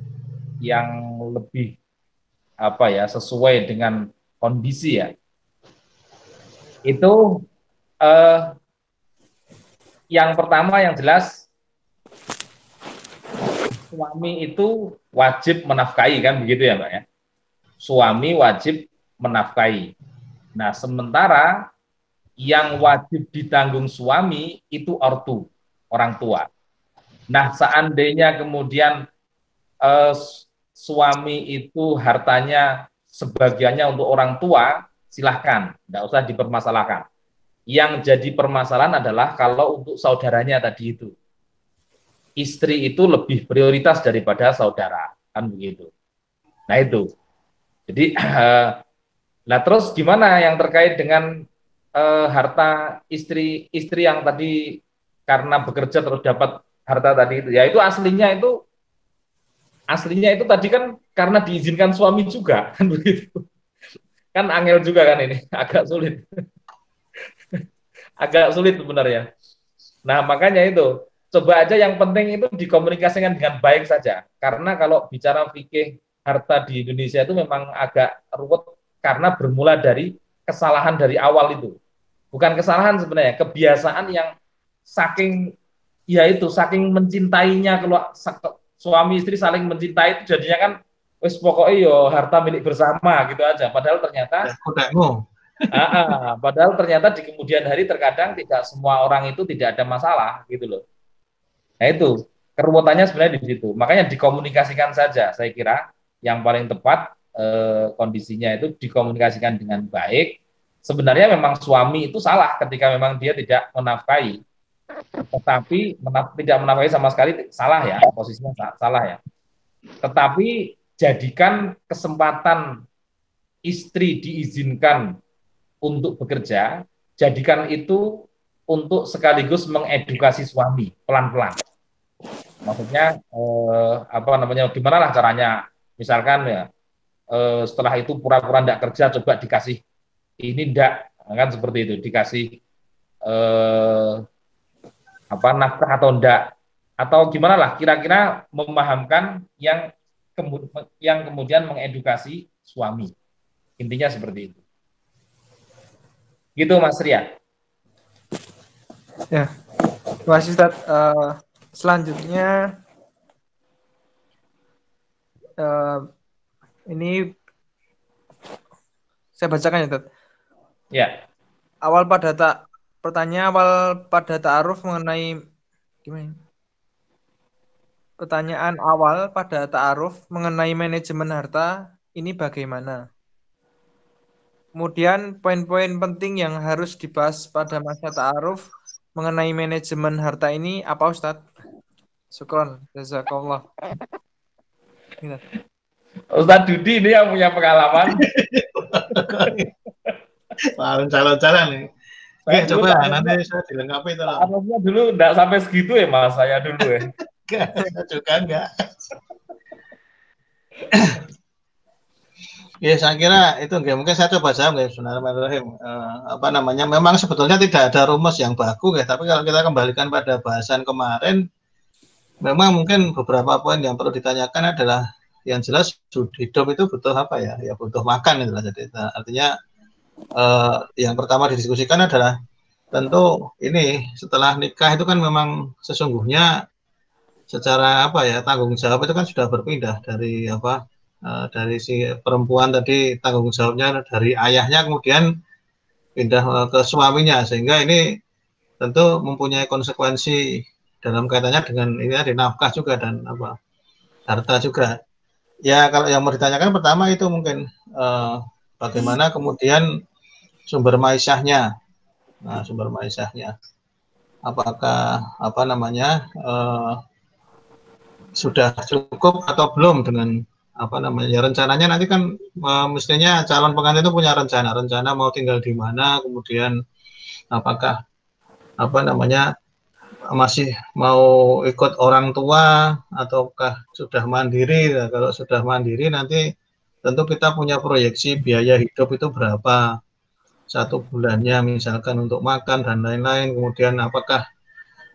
yang lebih sesuai dengan kondisi ya, itu yang pertama yang jelas suami itu wajib menafkahi, kan begitu ya Mbak ya. Suami wajib menafkahi. Nah, sementara yang wajib ditanggung suami itu ortu, orang tua. Nah, seandainya kemudian suami itu hartanya sebagiannya untuk orang tua, silahkan, tidak usah dipermasalahkan. Yang jadi permasalahan adalah kalau untuk saudaranya tadi itu. Istri itu lebih prioritas daripada saudara, kan begitu. Nah itu. Jadi, nah terus gimana yang terkait dengan harta istri yang tadi karena bekerja terus dapat harta tadi itu? Ya itu aslinya itu tadi kan karena diizinkan suami juga, kan begitu. Kan angel juga kan ini, agak sulit. Agak sulit sebenarnya. Nah, makanya itu, coba aja yang penting itu dikomunikasikan dengan baik saja. Karena kalau bicara fikih harta di Indonesia itu memang agak ruwet karena bermula dari kesalahan dari awal itu. Bukan kesalahan sebenarnya, kebiasaan yang saking mencintainya, kalau suami istri saling mencintai itu jadinya kan wis pokoknya yo harta milik bersama gitu aja. Padahal ternyata padahal ternyata di kemudian hari terkadang tidak semua orang itu tidak ada masalah gitu loh. Nah itu keruwetannya sebenarnya di situ. Makanya dikomunikasikan saja. Saya kira yang paling tepat kondisinya itu dikomunikasikan dengan baik. Sebenarnya memang suami itu salah ketika memang dia tidak menafkahi. Tetapi tidak menafkahi sama sekali salah ya, posisinya salah ya. Tetapi jadikan kesempatan istri diizinkan untuk bekerja, jadikan itu untuk sekaligus mengedukasi suami pelan-pelan. Maksudnya gimana lah caranya? Misalkan ya setelah itu pura-pura tidak kerja, coba dikasih ini ndak, kan seperti itu, dikasih nafkah atau ndak, atau gimana lah kira-kira memahamkan yang kemudian mengedukasi suami. Intinya seperti itu. Gitu Mas Rian. Ya, terima kasih Ustaz. Selanjutnya ini saya bacakan ya Ustaz. Ya. Pertanyaan awal pada ta'aruf mengenai gimana? Pertanyaan awal pada ta'aruf mengenai manajemen harta ini bagaimana? Kemudian poin-poin penting yang harus dibahas pada masa ta'aruf mengenai manajemen harta ini apa Ustadz? Syukron, jazakallah. Ustadz Dudi ini yang punya pengalaman. Calon-calon nih. Oke, coba nanti saya dilengkapi itu. Harusnya dulu enggak sampai segitu ya Mas, saya dulu ya. Saya juga enggak. Ya, saya kira itu enggak. Mungkin saya coba jawab ya, Bismillahirrahmanirrahim. Memang sebetulnya tidak ada rumus yang baku ya, tapi kalau kita kembalikan pada bahasan kemarin, memang mungkin beberapa poin yang perlu ditanyakan adalah yang jelas hidup itu butuh apa ya? Ya butuh makan itulah. Jadi artinya yang pertama didiskusikan adalah tentu ini setelah nikah itu kan memang sesungguhnya secara apa ya, tanggung jawab itu kan sudah berpindah dari apa, dari si perempuan tadi tanggung jawabnya dari ayahnya kemudian pindah ke suaminya, sehingga ini tentu mempunyai konsekuensi dalam kaitannya dengan ini di nafkah juga dan apa, harta juga. Ya kalau yang mau ditanyakan pertama itu mungkin bagaimana kemudian sumber maisahnya. Nah, sumber maisahnya apakah apa namanya sudah cukup atau belum dengan apa namanya, ya rencananya nanti kan mestinya calon pengantin itu punya rencana mau tinggal di mana, kemudian apakah apa namanya masih mau ikut orang tua ataukah sudah mandiri. Nah, kalau sudah mandiri nanti tentu kita punya proyeksi biaya hidup itu berapa satu bulannya misalkan untuk makan dan lain-lain, kemudian apakah,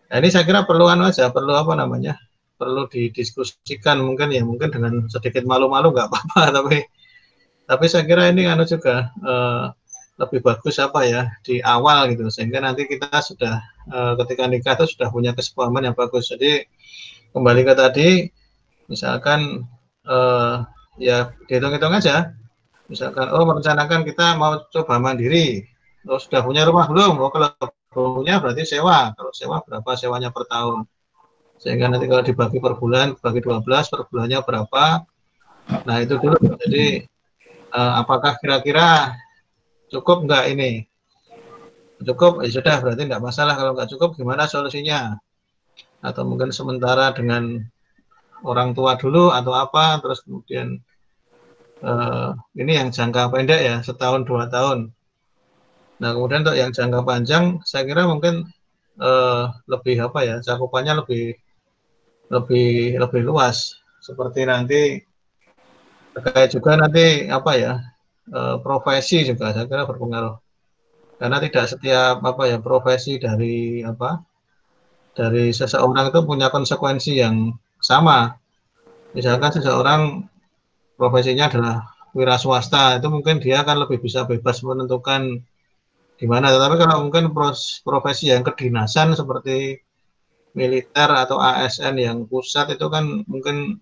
nah ini saya kira perlu perlu apa namanya, perlu didiskusikan mungkin ya, mungkin dengan sedikit malu-malu nggak apa-apa, tapi saya kira ini juga lebih bagus apa ya di awal gitu, sehingga nanti kita sudah ketika nikah itu sudah punya kesepahaman yang bagus. Jadi kembali ke tadi, misalkan ya dihitung-hitung aja, misalkan merencanakan kita mau coba mandiri, sudah punya rumah belum? Kalau punya berarti sewa, kalau sewa berapa sewanya per tahun, sehingga nanti kalau dibagi per bulan, bagi 12 per bulannya berapa. Nah itu dulu. Jadi apakah kira-kira cukup nggak ini? Cukup, ya sudah, berarti nggak masalah. Kalau nggak cukup gimana solusinya? Atau mungkin sementara dengan orang tua dulu atau apa, terus kemudian ini yang jangka pendek ya, setahun 2 tahun. Nah kemudian untuk yang jangka panjang saya kira mungkin lebih apa ya, cakupannya lebih luas, seperti nanti terkait juga nanti apa ya, profesi juga saya kira berpengaruh, karena tidak setiap apa ya profesi dari apa, dari seseorang itu punya konsekuensi yang sama. Misalkan seseorang profesinya adalah wira swasta, itu mungkin dia akan lebih bisa bebas menentukan di mana. Tetapi kalau mungkin profesi yang kedinasan seperti militer atau ASN yang pusat, itu kan mungkin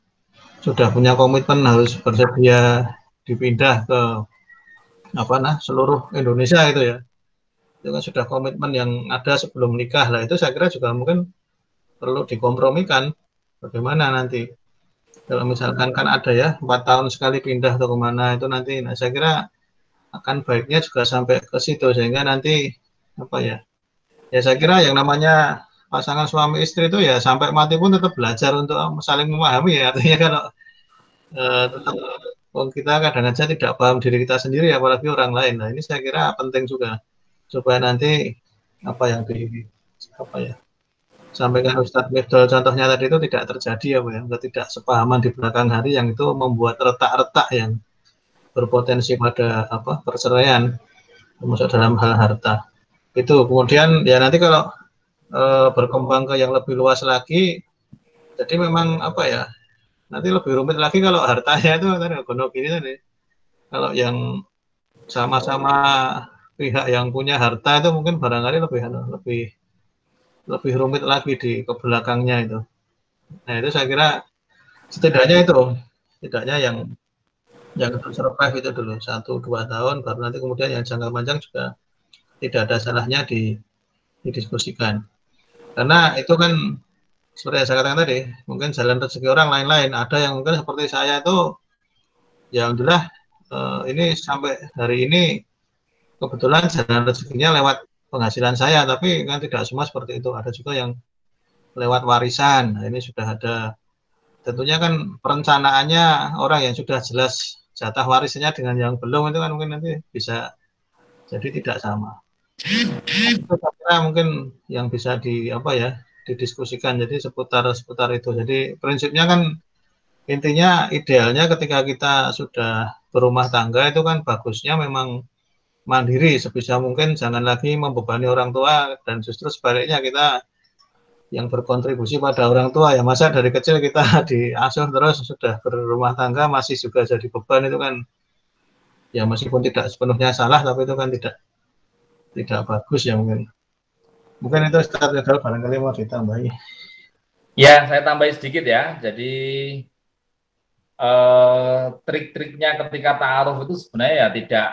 sudah punya komitmen harus bersedia dipindah ke apa seluruh Indonesia itu ya. Itu kan sudah komitmen yang ada sebelum nikah lah. Itu saya kira juga mungkin perlu dikompromikan. Bagaimana nanti kalau misalkan kan ada ya 4 tahun sekali pindah atau kemana itu nanti, nah saya kira akan baiknya juga sampai ke situ, sehingga nanti apa ya, ya saya kira yang namanya pasangan suami istri itu ya sampai mati pun tetap belajar untuk saling memahami ya. Artinya kalau tetap kita kadang-kadang tidak paham diri kita sendiri apalagi orang lain. Nah ini saya kira penting juga supaya nanti apa yang apa ya sampaikan Ustadz Miftol contohnya tadi itu tidak terjadi apa ya, tidak sepahaman di belakang hari yang itu membuat retak-retak yang berpotensi pada apa perceraian, termasuk dalam hal harta. Itu kemudian ya nanti kalau berkembang ke yang lebih luas lagi, jadi memang apa ya, nanti lebih rumit lagi kalau hartanya itu tadi gonok ini tadi. Kalau yang sama-sama pihak yang punya harta itu mungkin barangkali lebih rumit lagi di ke belakangnya itu. Nah itu saya kira setidaknya yang untuk survive itu dulu 1-2 tahun, baru nanti kemudian yang jangka panjang juga tidak ada salahnya didiskusikan. Karena itu kan seperti yang saya katakan tadi, mungkin jalan rezeki orang lain-lain. Ada yang mungkin seperti saya itu, ya alhamdulillah ini sampai hari ini kebetulan jalan rezekinya lewat penghasilan saya, tapi kan tidak semua seperti itu. Ada juga yang lewat warisan. Nah, ini sudah ada. Tentunya kan perencanaannya orang yang sudah jelas jatah warisnya dengan yang belum itu kan mungkin nanti bisa jadi tidak sama. Itu saya kira mungkin yang bisa didiskusikan. Jadi seputar itu. Jadi prinsipnya kan intinya idealnya ketika kita sudah berumah tangga itu kan bagusnya memang mandiri sebisa mungkin, jangan lagi membebani orang tua, dan justru sebaliknya kita yang berkontribusi pada orang tua. Ya masa dari kecil kita diasuh terus sudah berumah tangga masih juga jadi beban, itu kan ya meskipun tidak sepenuhnya salah, tapi itu kan tidak bagus ya mungkin. Mungkin itu Ustaz Ridho barangkali mau ditambahi. Ya, saya tambahin sedikit ya. Jadi trik-triknya ketika ta'aruf itu sebenarnya ya tidak,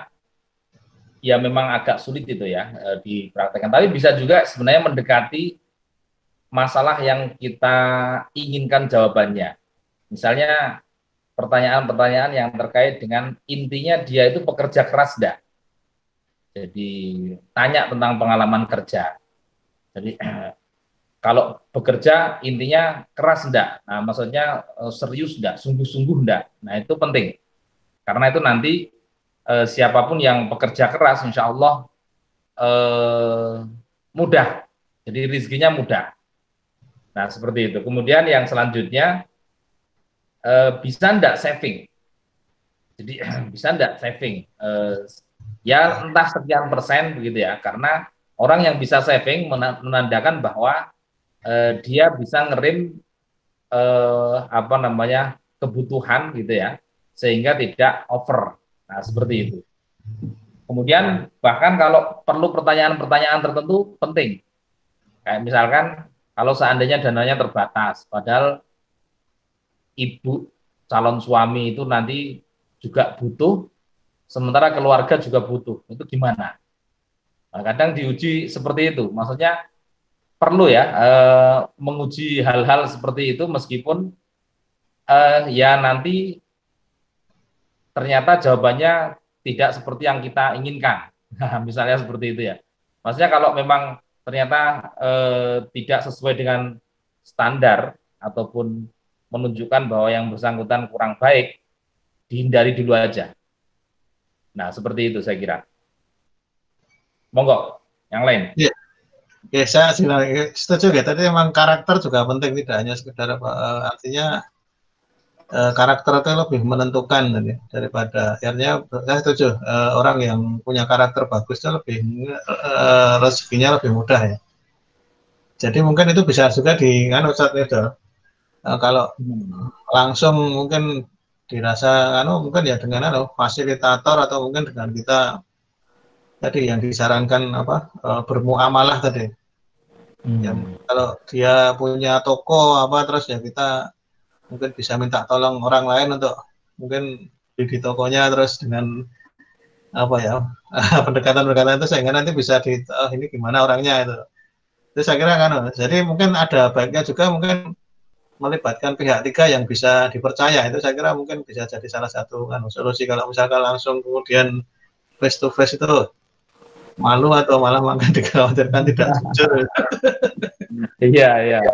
ya memang agak sulit itu ya dipraktekkan. Tapi bisa juga sebenarnya mendekati masalah yang kita inginkan jawabannya. Misalnya pertanyaan-pertanyaan yang terkait dengan intinya dia itu pekerja keras enggak. Jadi tanya tentang pengalaman kerja. Jadi kalau bekerja intinya keras enggak. Nah, maksudnya serius enggak, sungguh-sungguh enggak. Nah, itu penting. Karena itu nanti siapapun yang bekerja keras insya Allah mudah. Jadi rezekinya mudah. Nah, seperti itu. Kemudian yang selanjutnya bisa enggak saving. Jadi bisa enggak saving? Ya entah sekian persen begitu ya. Karena orang yang bisa saving menandakan bahwa dia bisa ngerim apa namanya kebutuhan gitu ya, sehingga tidak over. Nah, seperti itu. Kemudian bahkan kalau perlu pertanyaan-pertanyaan tertentu penting. Kayak misalkan kalau seandainya dananya terbatas, padahal ibu calon suami itu nanti juga butuh, sementara keluarga juga butuh. Itu gimana? Nah, kadang diuji seperti itu. Maksudnya perlu ya menguji hal-hal seperti itu meskipun ya nanti ternyata jawabannya tidak seperti yang kita inginkan. Misalnya seperti itu ya. Maksudnya kalau memang ternyata tidak sesuai dengan standar ataupun menunjukkan bahwa yang bersangkutan kurang baik, dihindari dulu aja. Nah, seperti itu saya kira. Monggo, yang lain. Ya, ya saya setuju ya. Tadi memang karakter juga penting, tidak hanya sekedar artinya karakter itu lebih menentukan tadi daripada akhirnya saya setuju orang yang punya karakter bagus itu lebih rezekinya lebih mudah ya. Jadi mungkin itu bisa juga di Ustaz itu kalau langsung mungkin dirasa mungkin ya dengan fasilitator atau mungkin dengan kita tadi yang disarankan bermuamalah tadi. Ya, kalau dia punya toko terus ya kita mungkin bisa minta tolong orang lain untuk mungkin di tokonya, terus dengan pendekatan-pendekatan itu sehingga nanti bisa ini gimana orangnya itu saya kira jadi mungkin ada baiknya juga mungkin melibatkan pihak tiga yang bisa dipercaya, itu saya kira mungkin bisa jadi salah satu solusi. Kalau misalkan langsung kemudian face to face itu malu atau malah makan dikhawatirkan tidak jujur. Iya.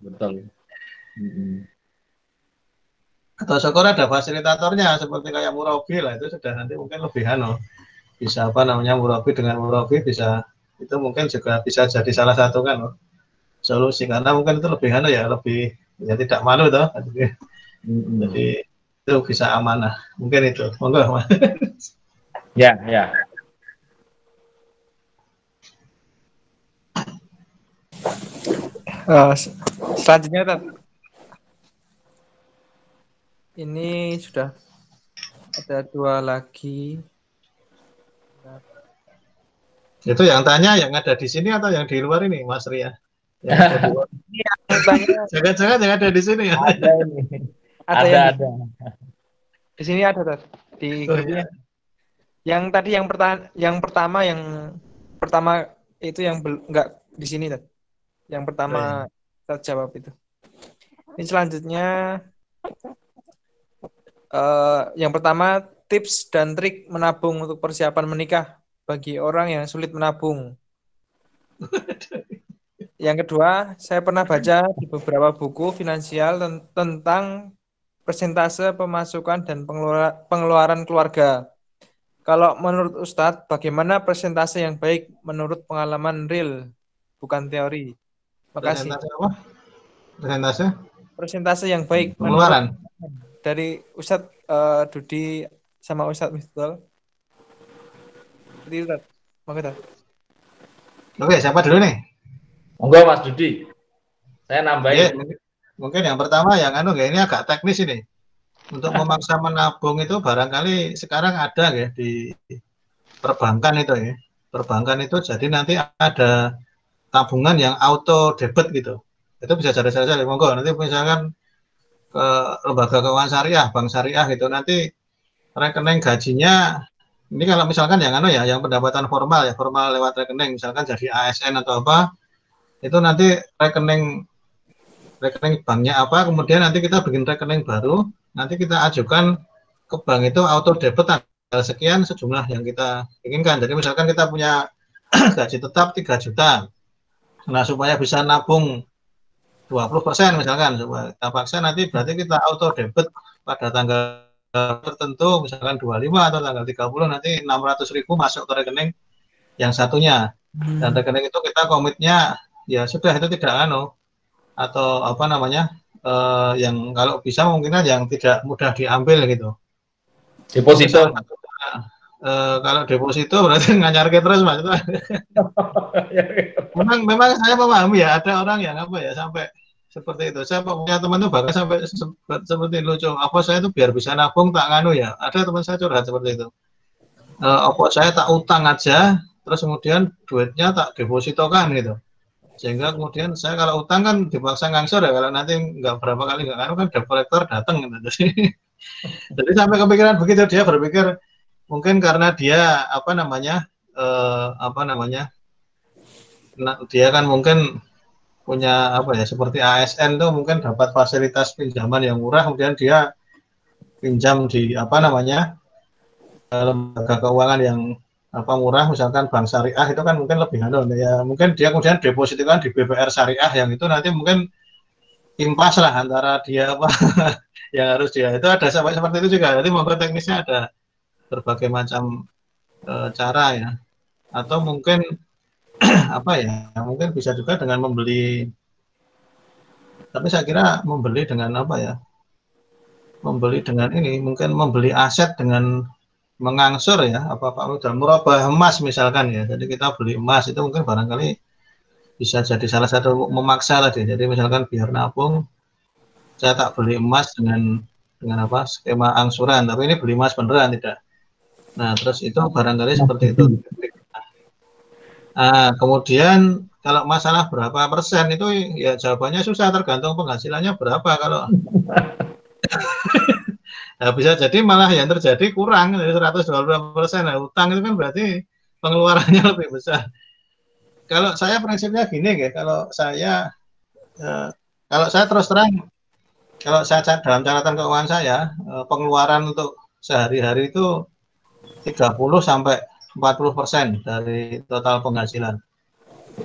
Betul. Atau syukur ada fasilitatornya seperti kayak murabi lah, itu sudah nanti mungkin lebih bisa murabi dengan murabi bisa, itu mungkin juga bisa jadi salah satu solusi, karena mungkin itu lebih lebih ya tidak malu toh. Jadi itu bisa amanah, mungkin itu. Monggo. Ya. Selanjutnya ini sudah ada 2 lagi. Itu yang tanya yang ada di sini atau yang di luar ini, Mas Ria? Jangan-jangan yang ada di sini ya? Ada ini. Ada. Di sini ada di grupnya. Yang tadi yang pertama itu yang enggak di sini Tad. Yang pertama kita jawab itu. Ini selanjutnya yang pertama, tips dan trik menabung untuk persiapan menikah bagi orang yang sulit menabung. Yang kedua, saya pernah baca di beberapa buku finansial tentang persentase pemasukan dan pengeluaran keluarga. Kalau menurut Ustadz, bagaimana persentase yang baik menurut pengalaman real, bukan teori? Makasih. Persentase yang baik pengeluaran dari Ustadz Dudi sama Ustadz Miftol. Jadi Ustadz, makasih. Oke, siapa dulu nih? Monggo Mas Dudi. Saya nambahin. Mungkin yang pertama yang ini agak teknis ini. Untuk memaksa menabung itu barangkali sekarang ada ya di perbankan itu ya. Perbankan itu jadi nanti ada tabungan yang auto debit gitu. Itu bisa cari-cari, monggo. Nanti misalkan ke lembaga keuangan syariah, bank syariah gitu, nanti rekening gajinya, ini kalau misalkan yang yang pendapatan formal ya, formal lewat rekening, misalkan jadi ASN atau apa, itu nanti rekening banknya apa, kemudian nanti kita bikin rekening baru, nanti kita ajukan ke bank itu auto debit tanggal sekian sejumlah yang kita inginkan. Jadi misalkan kita punya gaji tetap 3 juta, nah supaya bisa nabung 20% misalkan, supaya kita paksa nanti berarti kita auto debit pada tanggal tertentu, misalkan 25 atau tanggal 30, nanti 600.000 masuk ke rekening yang satunya. Dan rekening itu kita komitnya, ya sudah, itu tidak atau apa namanya, yang kalau bisa mungkin yang tidak mudah diambil gitu. Deposito. Kalau deposito berarti nganyarke terus Mas. memang saya memahami ya, ada orang yang apa ya sampai seperti itu. Saya punya teman tuh bahkan sampai seperti lucu. Apa saya tuh biar bisa nabung tak ya. Ada teman saya curhat seperti itu. Apa saya tak utang aja, terus kemudian duitnya tak depositokan gitu. Sehingga kemudian saya kalau utang kan dipaksa ngangsur ya, kalau nanti nggak berapa kali nggak kan debt collector datang gitu. Jadi sampai kepikiran begitu, dia berpikir mungkin karena dia dia kan mungkin punya seperti ASN tuh mungkin dapat fasilitas pinjaman yang murah, kemudian dia pinjam di lembaga keuangan yang murah, misalkan bank syariah itu kan mungkin lebih ya, mungkin dia kemudian depositkan di BPR syariah yang itu nanti mungkin impas lah antara dia yang harus dia, itu ada sampai seperti itu juga. Jadi monggo teknisnya ada berbagai macam cara ya, atau mungkin mungkin bisa juga dengan membeli, tapi saya kira membeli dengan membeli dengan ini, mungkin membeli aset dengan mengangsur ya, udah merubah emas misalkan ya, jadi kita beli emas itu mungkin barangkali bisa jadi salah satu memaksa tadi. Jadi misalkan biar nabung, saya tak beli emas dengan skema angsuran, tapi ini beli emas beneran tidak. Nah terus itu barangkali seperti itu. Nah kemudian kalau masalah berapa persen itu ya jawabannya susah, tergantung penghasilannya berapa. Kalau nah, bisa jadi malah yang terjadi kurang dari 120%. Nah, utang itu kan berarti pengeluarannya lebih besar. Kalau saya prinsipnya gini ya, kalau saya terus terang, kalau saya dalam catatan keuangan saya, pengeluaran untuk sehari-hari itu 30-40% dari total penghasilan.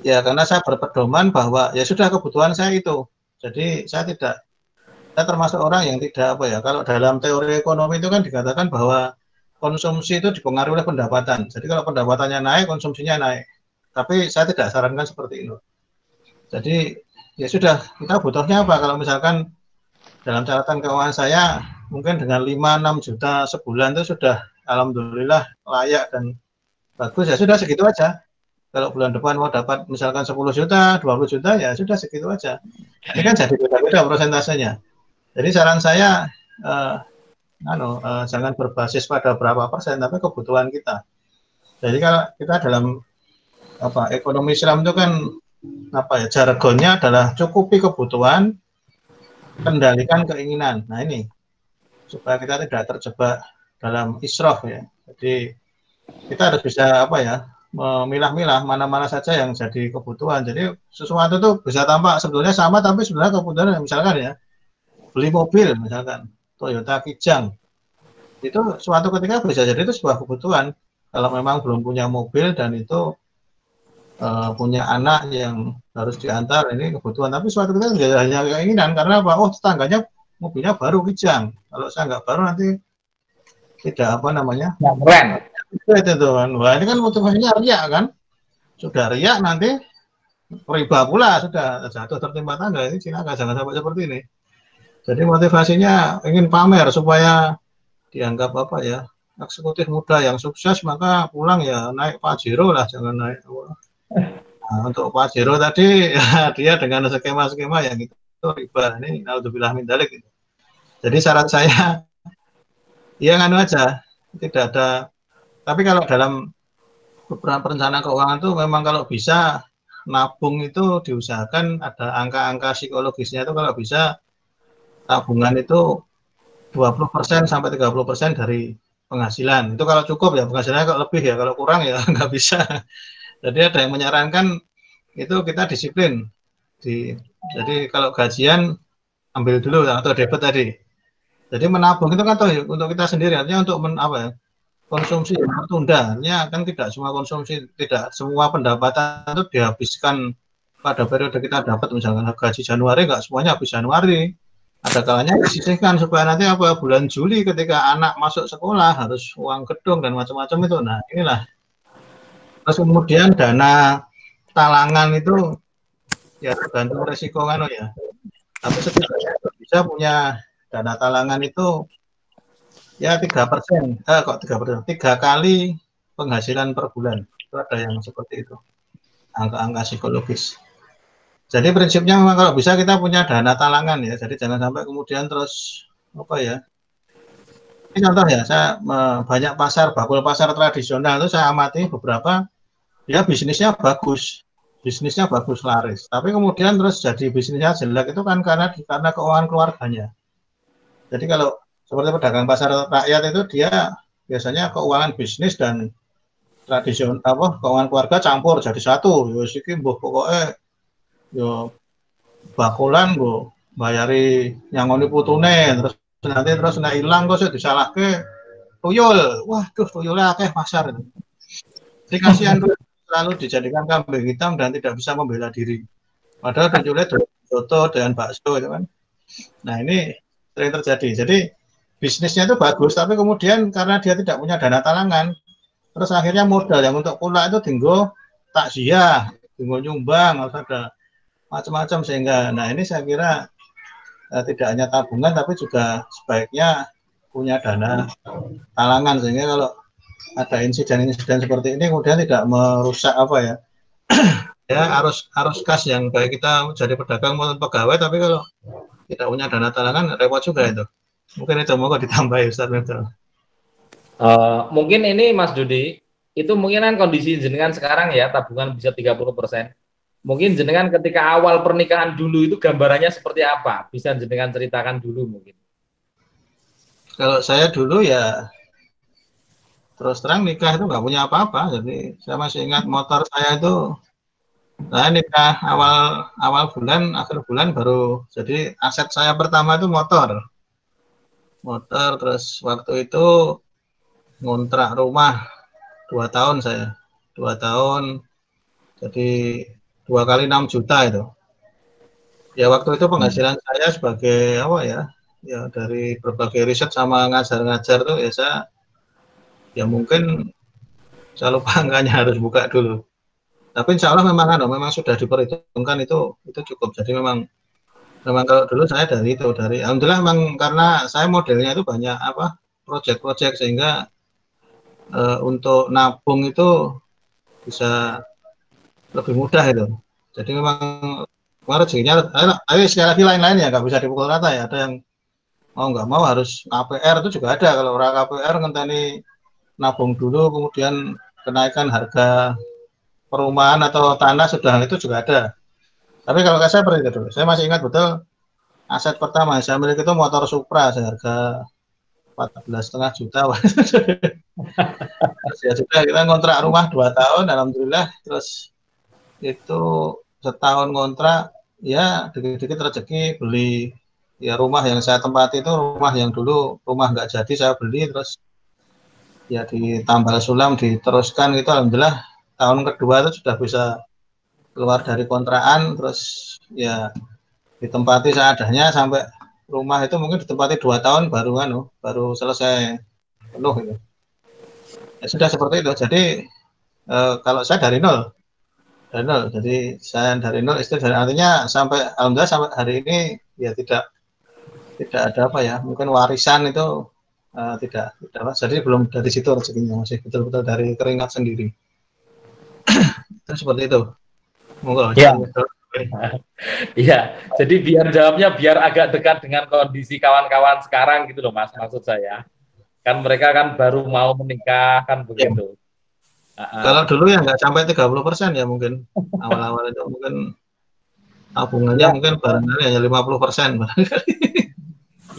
Ya karena saya berpedoman bahwa ya sudah kebutuhan saya itu. Jadi saya termasuk orang yang tidak kalau dalam teori ekonomi itu kan dikatakan bahwa konsumsi itu dipengaruhi oleh pendapatan. Jadi kalau pendapatannya naik, konsumsinya naik. Tapi saya tidak sarankan seperti itu. Jadi ya sudah, kita butuhnya apa? Kalau misalkan dalam catatan keuangan saya mungkin dengan 5-6 juta sebulan itu sudah alhamdulillah layak dan bagus, ya sudah segitu aja. Kalau bulan depan mau dapat misalkan 10 juta, 20 juta, ya sudah segitu aja. Ini kan jadi beda-beda prosentasenya. Jadi saran saya jangan berbasis pada berapa persen, tapi kebutuhan kita. Jadi kalau kita dalam ekonomi Islam itu kan jargonnya adalah cukupi kebutuhan, kendalikan keinginan. Nah ini supaya kita tidak terjebak dalam israf ya. Jadi kita harus bisa memilah-milah mana-mana saja yang jadi kebutuhan. Jadi sesuatu itu bisa tampak sebetulnya sama, tapi sebenarnya kebutuhan, misalkan ya beli mobil misalkan Toyota Kijang, itu suatu ketika bisa jadi itu sebuah kebutuhan. Kalau memang belum punya mobil dan itu punya anak yang harus diantar, ini kebutuhan. Tapi suatu ketika tidak hanya keinginan, karena tetangganya mobilnya baru Kijang. Kalau saya nggak baru nanti tidak keren. Itu kan. Wah ini kan motivasinya riak kan. Sudah riak nanti riba pula, sudah jatuh tertimpa tangga. Ini Cina jangan sampai seperti ini. Jadi motivasinya ingin pamer supaya dianggap eksekutif muda yang sukses, maka pulang ya naik Pajero lah, jangan naik. Nah, untuk Pajero tadi ya, dia dengan skema-skema yang itu riba. Ini naudzubillah min dzalik gitu. Jadi saran saya ya aja, tidak ada. Tapi kalau dalam beberapa perencanaan keuangan itu memang kalau bisa nabung itu diusahakan ada angka-angka psikologisnya itu kalau bisa tabungan itu 20% sampai 30% dari penghasilan. Itu kalau cukup ya, penghasilannya kalau lebih ya, kalau kurang ya nggak bisa. Jadi ada yang menyarankan itu kita disiplin. Jadi kalau gajian ambil dulu atau debit tadi. Jadi menabung itu kan untuk kita sendiri, artinya untuk konsumsi yang tertunda. Artinya kan tidak semua konsumsi, tidak semua pendapatan itu dihabiskan pada periode kita dapat, misalkan gaji Januari nggak semuanya habis Januari. Ada kalanya disisihkan supaya nanti bulan Juli ketika anak masuk sekolah harus uang gedung dan macam-macam itu. Nah inilah. Terus kemudian dana talangan itu ya tergantung resiko kan ya. Tapi setidaknya bisa punya dana talangan itu ya 3%, kok 3%, 3 kali penghasilan per bulan. Itu ada yang seperti itu, angka-angka psikologis. Jadi prinsipnya memang kalau bisa kita punya dana talangan ya. Jadi jangan sampai kemudian terus Ini contoh ya, saya banyak bakul pasar tradisional itu saya amati beberapa, ya bisnisnya bagus laris. Tapi kemudian terus jadi bisnisnya jelek itu kan karena keuangan keluarganya. Jadi kalau seperti pedagang pasar rakyat itu dia biasanya keuangan bisnis dan tradisional keuangan keluarga campur jadi satu. Yo iki mbuh pokoke yo bakulan mbok bayari nyangoni putune terus nek ilang kok disalahke tuyul. Waduh tuyulnya akeh pasar itu. Jadi kasihan selalu dijadikan kambing hitam dan tidak bisa membela diri. Padahal tuyulnya soto dengan bakso itu kan. Nah ini sering terjadi. Jadi bisnisnya itu bagus, tapi kemudian karena dia tidak punya dana talangan, terus akhirnya modal yang untuk pula itu tinggal takziah, tinggal nyumbang, harus ada macam-macam sehingga, nah ini saya kira tidak hanya tabungan, tapi juga sebaiknya punya dana talangan sehingga kalau ada insiden-insiden seperti ini kemudian tidak merusak ya arus kas yang baik kita jadi pedagang maupun pegawai, tapi kalau tidak punya dana talangan repot juga itu. Mungkin itu mau ditambahi Ustaz Mirza. Mungkin ini Mas Dudi, itu mungkin kan kondisi jenengan sekarang ya tabungan bisa 30%. Mungkin jenengan ketika awal pernikahan dulu itu gambarannya seperti apa? Bisa jenengan ceritakan dulu mungkin. Kalau saya dulu ya terus terang nikah itu nggak punya apa-apa. Jadi saya masih ingat motor saya itu, saya nikah awal bulan, akhir bulan baru, jadi aset saya pertama itu motor. Terus waktu itu ngontrak rumah 2 tahun saya. 2 tahun, jadi 2 kali 6 juta itu. Ya waktu itu penghasilan saya sebagai ya dari berbagai riset sama ngajar-ngajar tuh ya ya mungkin saya lupa angkanya harus buka dulu. Tapi insya Allah memang sudah diperhitungkan itu cukup. Jadi memang kalau dulu saya dari alhamdulillah memang karena saya modelnya itu banyak project sehingga untuk nabung itu bisa lebih mudah itu. Jadi memang rezekinya, sekali lagi lain-lain ya nggak bisa dipukul rata ya. Ada yang nggak mau harus KPR itu juga ada. Kalau orang KPR ngenteni nabung dulu kemudian kenaikan harga perumahan atau tanah sudah itu juga ada. Tapi kalau saya seperti itu, saya masih ingat betul aset pertama saya miliki itu motor Supra seharga 14,5 juta. Terus ya sudah kita ngontrak rumah 2 tahun, alhamdulillah. Terus itu setahun ngontrak, ya dikit-dikit rezeki beli ya rumah yang saya tempati itu rumah yang dulu rumah nggak jadi saya beli, terus ya ditambal sulam diteruskan gitu, alhamdulillah tahun kedua itu sudah bisa keluar dari kontrakan, terus ya ditempati seadanya sampai rumah itu mungkin ditempati 2 tahun baru selesai penuh itu. Ya sudah seperti itu. Jadi kalau saya dari nol, jadi saya dari nol, istri dari, artinya sampai alhamdulillah sampai hari ini ya tidak ada mungkin warisan itu tidak, jadi belum dari situ rezekinya, masih betul-betul dari keringat sendiri. Itu seperti itu. Monggo. Ya. Iya, jadi jawabnya biar agak dekat dengan kondisi kawan-kawan sekarang gitu loh Mas, maksud saya. Kan mereka kan baru mau menikah kan begitu. Kalau dulu ya nggak sampai 30% ya mungkin. Awal-awal itu mungkin tabungannya Ya, mungkin barangkali hanya 50%.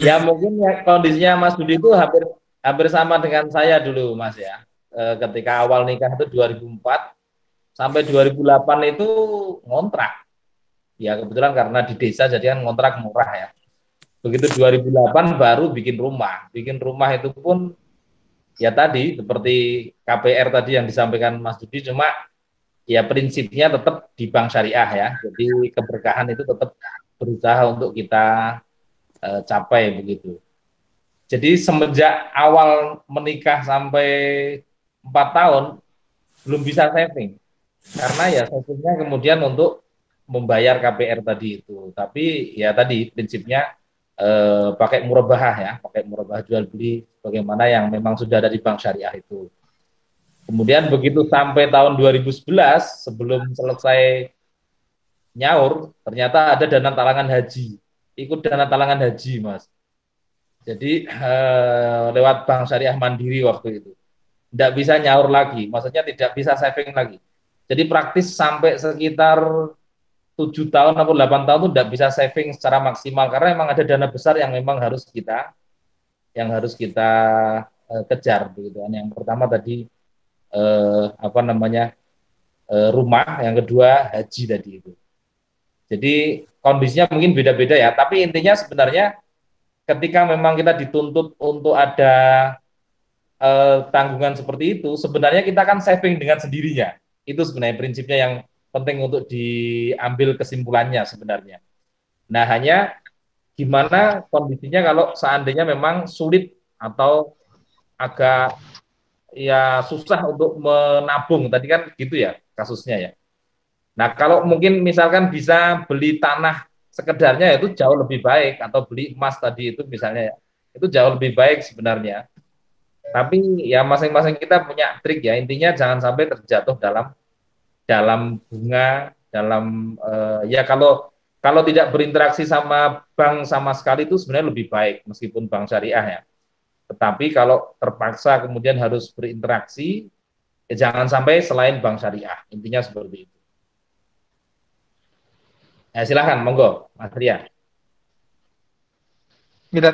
ya mungkin ya kondisinya Mas Budi itu hampir hampir sama dengan saya dulu Mas ya. Ketika awal nikah itu 2004 sampai 2008 itu ngontrak. Ya kebetulan karena di desa jadi kan ngontrak murah ya. Begitu 2008 baru bikin rumah. Bikin rumah itu pun ya tadi seperti KPR tadi yang disampaikan Mas Budi, cuma ya prinsipnya tetap di bank syariah ya. Jadi keberkahan itu tetap berusaha untuk kita capai begitu. Jadi semenjak awal menikah sampai 4 tahun belum bisa saving karena ya savingnya kemudian untuk membayar KPR tadi itu. Tapi ya tadi prinsipnya pakai murabahah ya, pakai murabahah jual beli bagaimana yang memang sudah ada di bank syariah itu. Kemudian begitu sampai tahun 2011 sebelum selesai nyaur ternyata ada dana talangan haji. Ikut dana talangan haji, Mas. Jadi lewat Bank Syariah Mandiri waktu itu. Tidak bisa nyaur lagi, maksudnya tidak bisa saving lagi. Jadi praktis sampai sekitar 7 tahun atau 8 tahun itu tidak bisa saving secara maksimal karena memang ada dana besar yang memang harus kita kejar begitu kan. Yang pertama tadi apa namanya rumah, yang kedua haji tadi itu. Jadi kondisinya mungkin beda-beda ya, tapi intinya sebenarnya ketika memang kita dituntut untuk ada tanggungan seperti itu, sebenarnya kita kan saving dengan sendirinya. Itu sebenarnya prinsipnya yang penting untuk diambil kesimpulannya sebenarnya. Nah, hanya gimana kondisinya kalau seandainya memang sulit atau agak ya susah untuk menabung. Tadi kan gitu ya kasusnya ya. Nah, kalau mungkin misalkan bisa beli tanah sekedarnya itu jauh lebih baik atau beli emas tadi itu misalnya ya. Itu jauh lebih baik sebenarnya. Tapi ya masing-masing kita punya trik ya. Intinya jangan sampai terjatuh dalam dalam bunga, dalam ya kalau kalau tidak berinteraksi sama bank sama sekali itu sebenarnya lebih baik meskipun bank syariah ya. Tetapi kalau terpaksa kemudian harus berinteraksi, ya jangan sampai selain bank syariah. Intinya seperti itu. Ya, silahkan, monggo, Mas Ria. Kita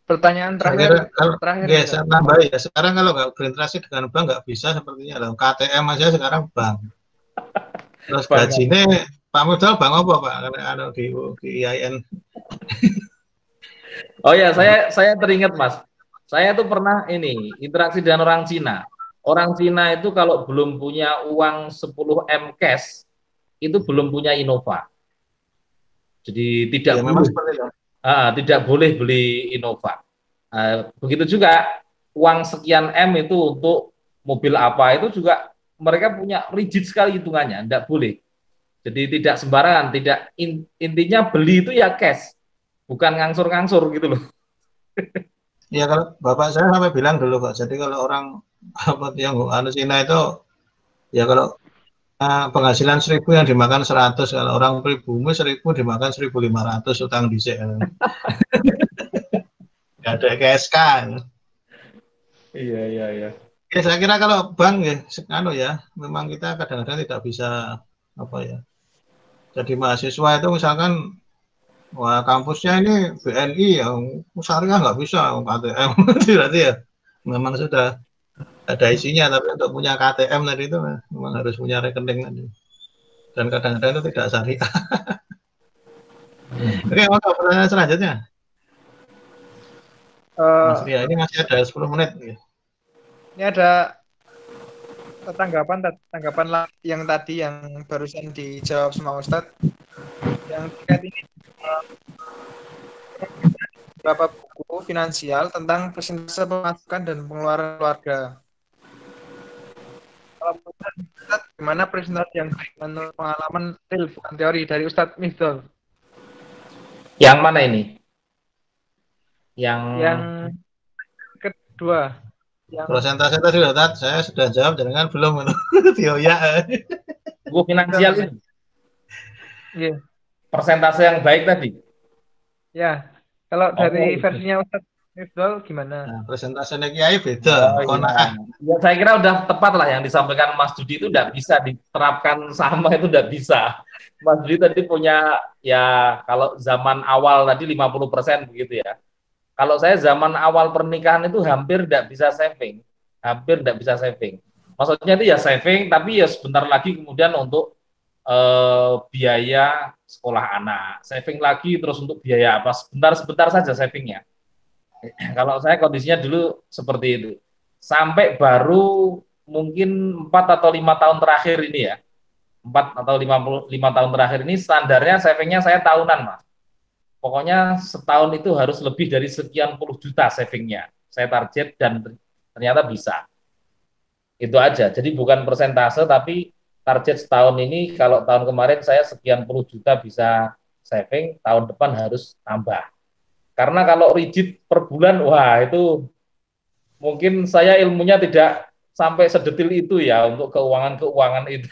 pertanyaan Saya kira kalau terakhir ya, nih, Kak. saya tambahin ya. Sekarang kalau nggak berinteraksi dengan bank nggak bisa sepertinya loh. KTM aja sekarang bank. Terus Banyak. gajinya Pak Modal bank apa Pak? Karena ada di IAIN. Oh ya, saya teringat Mas. Saya tuh pernah ini interaksi dengan orang Cina. Orang Cina itu kalau belum punya uang 10 M cash, itu belum punya Innova. Jadi Ya memang seperti itu. tidak boleh beli Innova. Begitu juga uang sekian M itu untuk mobil apa itu juga mereka punya rigid sekali hitungannya, tidak boleh. Jadi tidak sembarangan, tidak intinya beli itu ya cash, bukan ngangsur-ngangsur gitu loh. Ya kalau bapak saya sampai bilang dulu Pak. Jadi kalau orang apa yang anu Cina itu ya kalau penghasilan 1.000 yang dimakan 100, kalau orang pribumi 1.000 dimakan 1.500 utang dhisik. Gak ada KSK. Iya, iya, iya. Ya saya kira kalau bank ya, anu ya, memang kita kadang-kadang tidak bisa apa ya. Jadi mahasiswa itu misalkan wah kampusnya ini BNI yang syariah nggak bisa KTM berarti ya memang sudah ada isinya, tapi untuk punya KTM tadi itu memang harus punya rekening tadi, dan kadang-kadang itu tidak syariah. Oke, untuk pertanyaan selanjutnya Mas Ria, ini masih ada 10 menit. Ini ada tanggapan yang tadi yang barusan dijawab sama Ustadz, yang terkait ini beberapa buku finansial tentang persentase pemasukan dan pengeluaran keluarga. Kalau Ustadz, gimana presentasi yang baik menurut pengalaman real, bukan teori, dari Ustadz Miftol? Yang mana ini? Yang kedua. Persentase tadi sudah saya sudah jawab, jangan belum itu. Ya. buku finansial ini. Yeah. Persentase yang baik tadi. Ya, kalau dari versinya Ustadz Ifdal gimana? Nah, presentasinya Kiai beda. Oh iya. Konaah. Ya, saya kira udah tepat lah yang disampaikan Mas Dudi itu udah bisa diterapkan sama itu udah bisa. Mas Dudi tadi punya ya kalau zaman awal tadi 50% begitu ya. Kalau saya zaman awal pernikahan itu hampir tidak bisa saving. Hampir tidak bisa saving. Maksudnya itu ya saving tapi ya sebentar lagi kemudian untuk biaya sekolah anak. Saving lagi terus untuk biaya apa sebentar-sebentar saja savingnya. Kalau saya kondisinya dulu seperti itu. Sampai baru mungkin 4 atau 5 tahun terakhir ini ya. 4 atau 5 tahun terakhir ini standarnya savingnya saya tahunan, Mas. Pokoknya setahun itu harus lebih dari sekian puluh juta savingnya. Saya target dan ternyata bisa. Itu aja. Jadi bukan persentase tapi target setahun ini kalau tahun kemarin saya sekian puluh juta bisa saving, tahun depan harus tambah. Karena kalau rigid per bulan, wah itu mungkin saya ilmunya tidak sampai sedetil itu ya untuk keuangan-keuangan itu.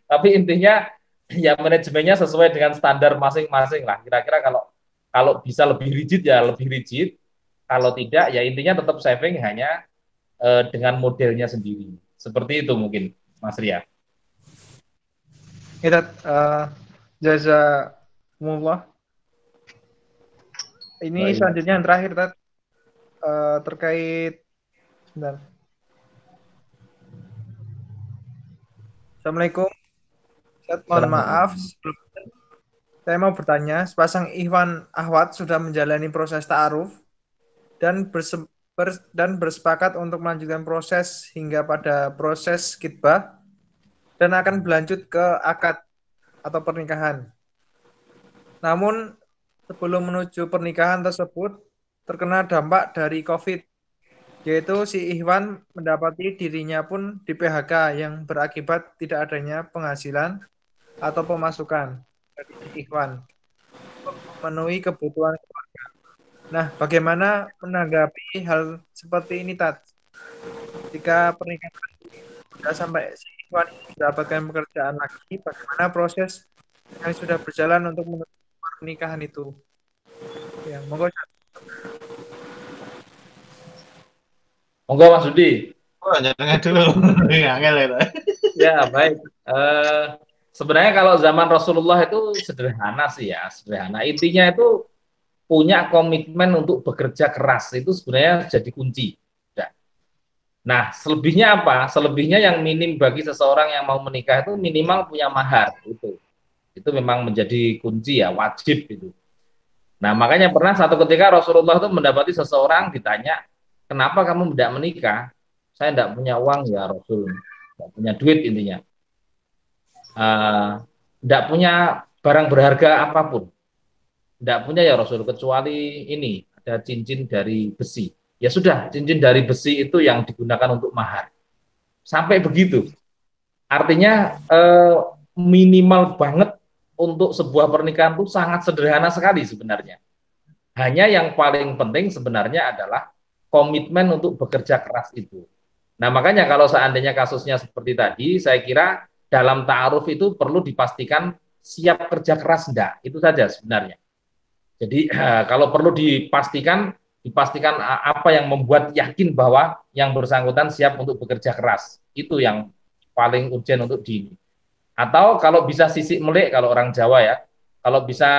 Tapi intinya ya manajemennya sesuai dengan standar masing-masing lah. Kira-kira kalau kalau bisa lebih rigid ya lebih rigid. Kalau tidak ya intinya tetap saving hanya dengan modelnya sendiri. Seperti itu mungkin Mas Ria. Kita jazakumullah. Ini Baik. selanjutnya yang terakhir Tat. Terkait sebentar. Assalamualaikum. Mohon maaf, saya mau bertanya, sepasang ikhwan akhwat sudah menjalani proses ta'aruf dan bersepakat untuk melanjutkan proses hingga pada proses khitbah dan akan berlanjut ke akad atau pernikahan. Namun sebelum menuju pernikahan tersebut terkena dampak dari COVID, yaitu si ikhwan mendapati dirinya pun di PHK yang berakibat tidak adanya penghasilan atau pemasukan dari si ikhwan memenuhi kebutuhan keluarga. Nah, bagaimana menanggapi hal seperti ini, Tat? Jika pernikahan sudah sampai si ikhwan mendapatkan pekerjaan lagi, bagaimana proses yang sudah berjalan untuk menuju pernikahan itu? Ya, monggo. Monggo Mas Dudi. Oh, jangan dulu. Angel itu. Ya, baik. Sebenarnya kalau zaman Rasulullah itu sederhana sih ya, sederhana. Intinya itu punya komitmen untuk bekerja keras itu sebenarnya jadi kunci. Nah, selebihnya apa? Selebihnya yang minim bagi seseorang yang mau menikah itu minimal punya mahar itu. Itu memang menjadi kunci ya, wajib itu. Nah, makanya pernah satu ketika Rasulullah itu mendapati seseorang ditanya, "Kenapa kamu tidak menikah?" "Saya tidak punya uang ya Rasul." Tidak punya duit intinya. Tidak punya barang berharga apapun. Tidak punya ya Rasul kecuali ini ada cincin dari besi. Ya sudah, cincin dari besi itu yang digunakan untuk mahar. Sampai begitu. Artinya minimal banget untuk sebuah pernikahan itu sangat sederhana sekali sebenarnya. Hanya yang paling penting sebenarnya adalah komitmen untuk bekerja keras itu. Nah, makanya kalau seandainya kasusnya seperti tadi, saya kira dalam ta'aruf itu perlu dipastikan siap kerja keras enggak. Itu saja sebenarnya. Jadi kalau perlu dipastikan apa yang membuat yakin bahwa yang bersangkutan siap untuk bekerja keras. Itu yang paling urgent untuk atau kalau bisa sisik melik kalau orang Jawa ya, kalau bisa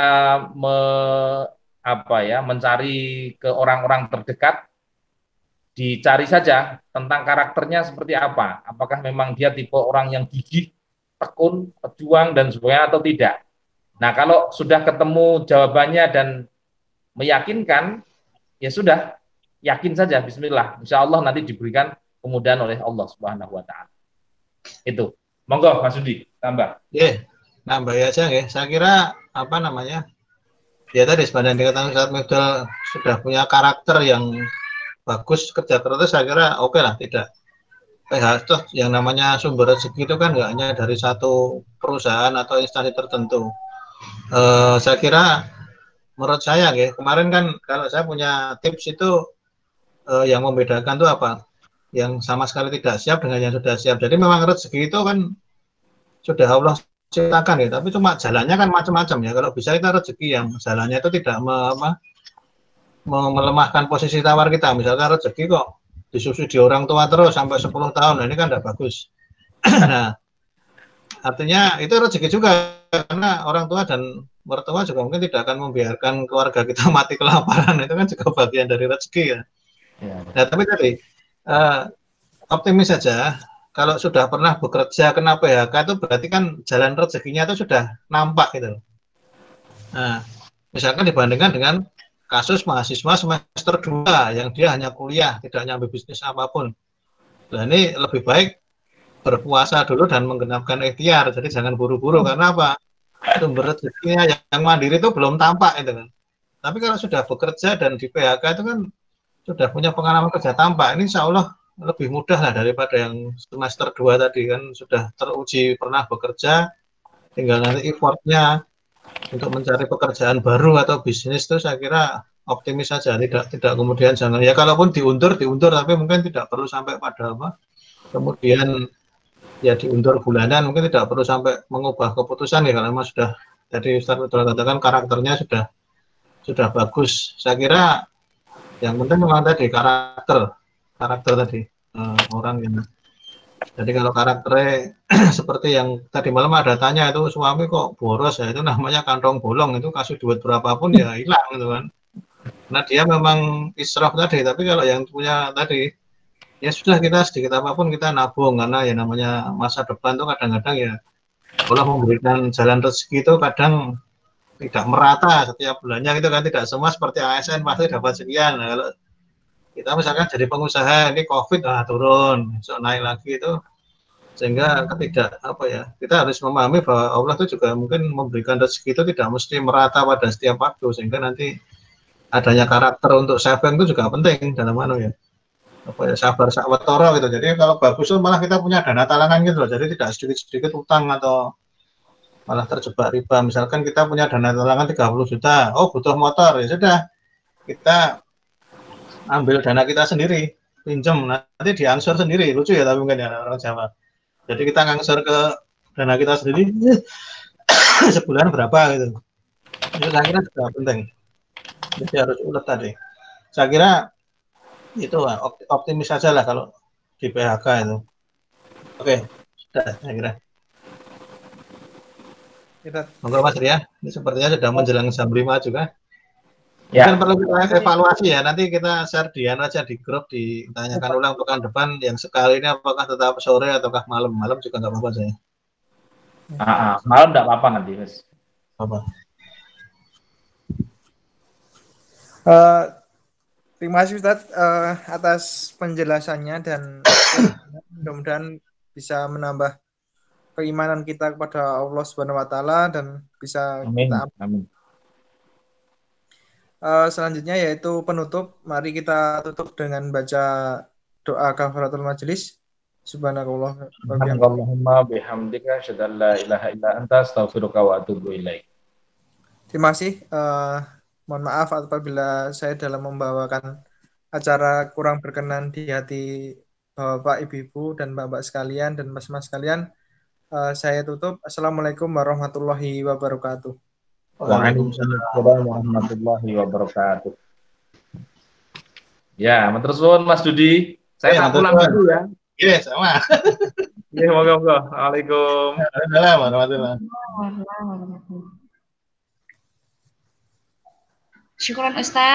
mencari ke orang-orang terdekat, dicari saja tentang karakternya seperti apa. Apakah memang dia tipe orang yang gigih, tekun, pejuang dan sebagainya atau tidak. Nah, kalau sudah ketemu jawabannya dan meyakinkan, ya sudah, yakin saja, bismillah. Insya Allah nanti diberikan kemudahan oleh Allah Subhanahu wa Ta'ala. Itu. Monggo, Mas Sudi, tambah. Nambah aja ya. Saya kira apa namanya? Ya tadi sebenarnya dikatakan saat Mifdal sudah punya karakter yang bagus, kerja keras, saya kira oke lah, tidak. Toh yang namanya sumber rezeki itu kan nggak hanya dari satu perusahaan atau instansi tertentu. Saya kira menurut saya ya, kemarin kan kalau saya punya tips itu yang membedakan tuh apa? Yang sama sekali tidak siap dengan yang sudah siap. Jadi memang rezeki itu kan sudah Allah ciptakan ya, tapi cuma jalannya kan macam-macam ya. Kalau bisa kita rezeki yang jalannya itu tidak melemahkan posisi tawar kita. Misalkan rezeki kok disubsidi orang tua terus sampai 10 tahun, nah ini kan tidak bagus. Nah, artinya itu rezeki juga, karena orang tua dan mertua juga mungkin tidak akan membiarkan keluarga kita mati kelaparan, itu kan juga bagian dari rezeki ya. Nah, tapi tadi optimis saja. Kalau sudah pernah bekerja kena PHK itu berarti kan jalan rezekinya itu sudah nampak gitu. Nah, misalkan dibandingkan dengan kasus mahasiswa semester 2 yang dia hanya kuliah, tidak nyambi bisnis apapun. Nah, ini lebih baik berpuasa dulu dan menggenapkan ikhtiar. Jadi jangan buru-buru, karena apa? Sumber rezekinya yang mandiri itu belum tampak itu kan. Tapi kalau sudah bekerja dan di PHK itu kan sudah punya pengalaman kerja tampak, ini insya Allah lebih mudah lah daripada yang semester 2 tadi kan, sudah teruji pernah bekerja, tinggal nanti effortnya untuk mencari pekerjaan baru atau bisnis itu saya kira optimis saja, tidak kemudian jangan, ya kalaupun diundur tapi mungkin tidak perlu sampai pada apa, kemudian ya diundur bulanan, mungkin tidak perlu sampai mengubah keputusan ya, kalau memang sudah tadi Ustaz betul katakan karakternya sudah bagus. Saya kira yang penting memang tadi karakter tadi orang yang, jadi kalau karakternya seperti yang tadi malam ada tanya, itu suami kok boros ya, itu namanya kantong bolong, itu kasih duit berapapun ya hilang gitu kan. Nah dia memang israf tadi, tapi kalau yang punya tadi ya sudah, kita sedikit apapun kita nabung, karena ya namanya masa depan tuh kadang-kadang ya Allah memberikan jalan rezeki itu kadang tidak merata setiap bulannya gitu kan, tidak semua seperti ASN pasti dapat sekian. Nah, kalau kita misalkan jadi pengusaha, ini COVID turun, besok naik lagi, itu sehingga tidak apa ya, kita harus memahami bahwa Allah itu juga mungkin memberikan rezeki itu tidak mesti merata pada setiap waktu, sehingga nanti adanya karakter untuk saving itu juga penting dalam ya apa ya, sabar sakwatoro gitu. Jadi kalau bagus tuh malah kita punya dana talangan gitu loh, jadi tidak sedikit-sedikit utang atau malah terjebak riba. Misalkan kita punya dana talangan 30 juta, oh butuh motor, ya sudah kita ambil dana kita sendiri, pinjam, nanti diangsur sendiri. Lucu ya tapi mungkin ya orang Jawa. Jadi kita ngangsur ke dana kita sendiri sebulan berapa gitu. Itu saya kira juga penting. Jadi harus ulet tadi. Saya kira itu optimis saja lah kalau di PHK itu. Oke, sudah saya kira. Monggo Mas Ria, ini sepertinya sudah menjelang jam 5 juga. Ya. Mungkin perlu kita evaluasi ya, nanti kita share aja di grup, ditanyakan ulang pekan depan yang sekali ini apakah tetap sore ataukah malam. Malam juga nggak apa-apa saya. Malam nggak apa-apa nanti Mas. Apa? Terima kasih Ustadz atas penjelasannya, dan mudah-mudahan bisa menambah keimanan kita kepada Allah Subhanahu wa taala dan bisa kita amin. Selanjutnya yaitu penutup. Mari kita tutup dengan baca doa kafaratul majelis. Subhanallah Allahumma bihamdika asyhadu an la ilaha illa anta astaghfiruka wa atubu ilaik. Terima kasih. Mohon maaf apabila saya dalam membawakan acara kurang berkenan di hati Bapak, Ibu-ibu dan Bapak sekalian dan Mas-mas sekalian. Saya tutup. Assalamualaikum warahmatullahi wabarakatuh. Waalaikumsalam warahmatullahi wabarakatuh. Ya, matur suwun Mas Dudi. Saya tak pulang dulu ya. Iya, sama. Iya, moga-moga. Waalaikumsalam warahmatullahi wabarakatuh. Syukuran Ustaz.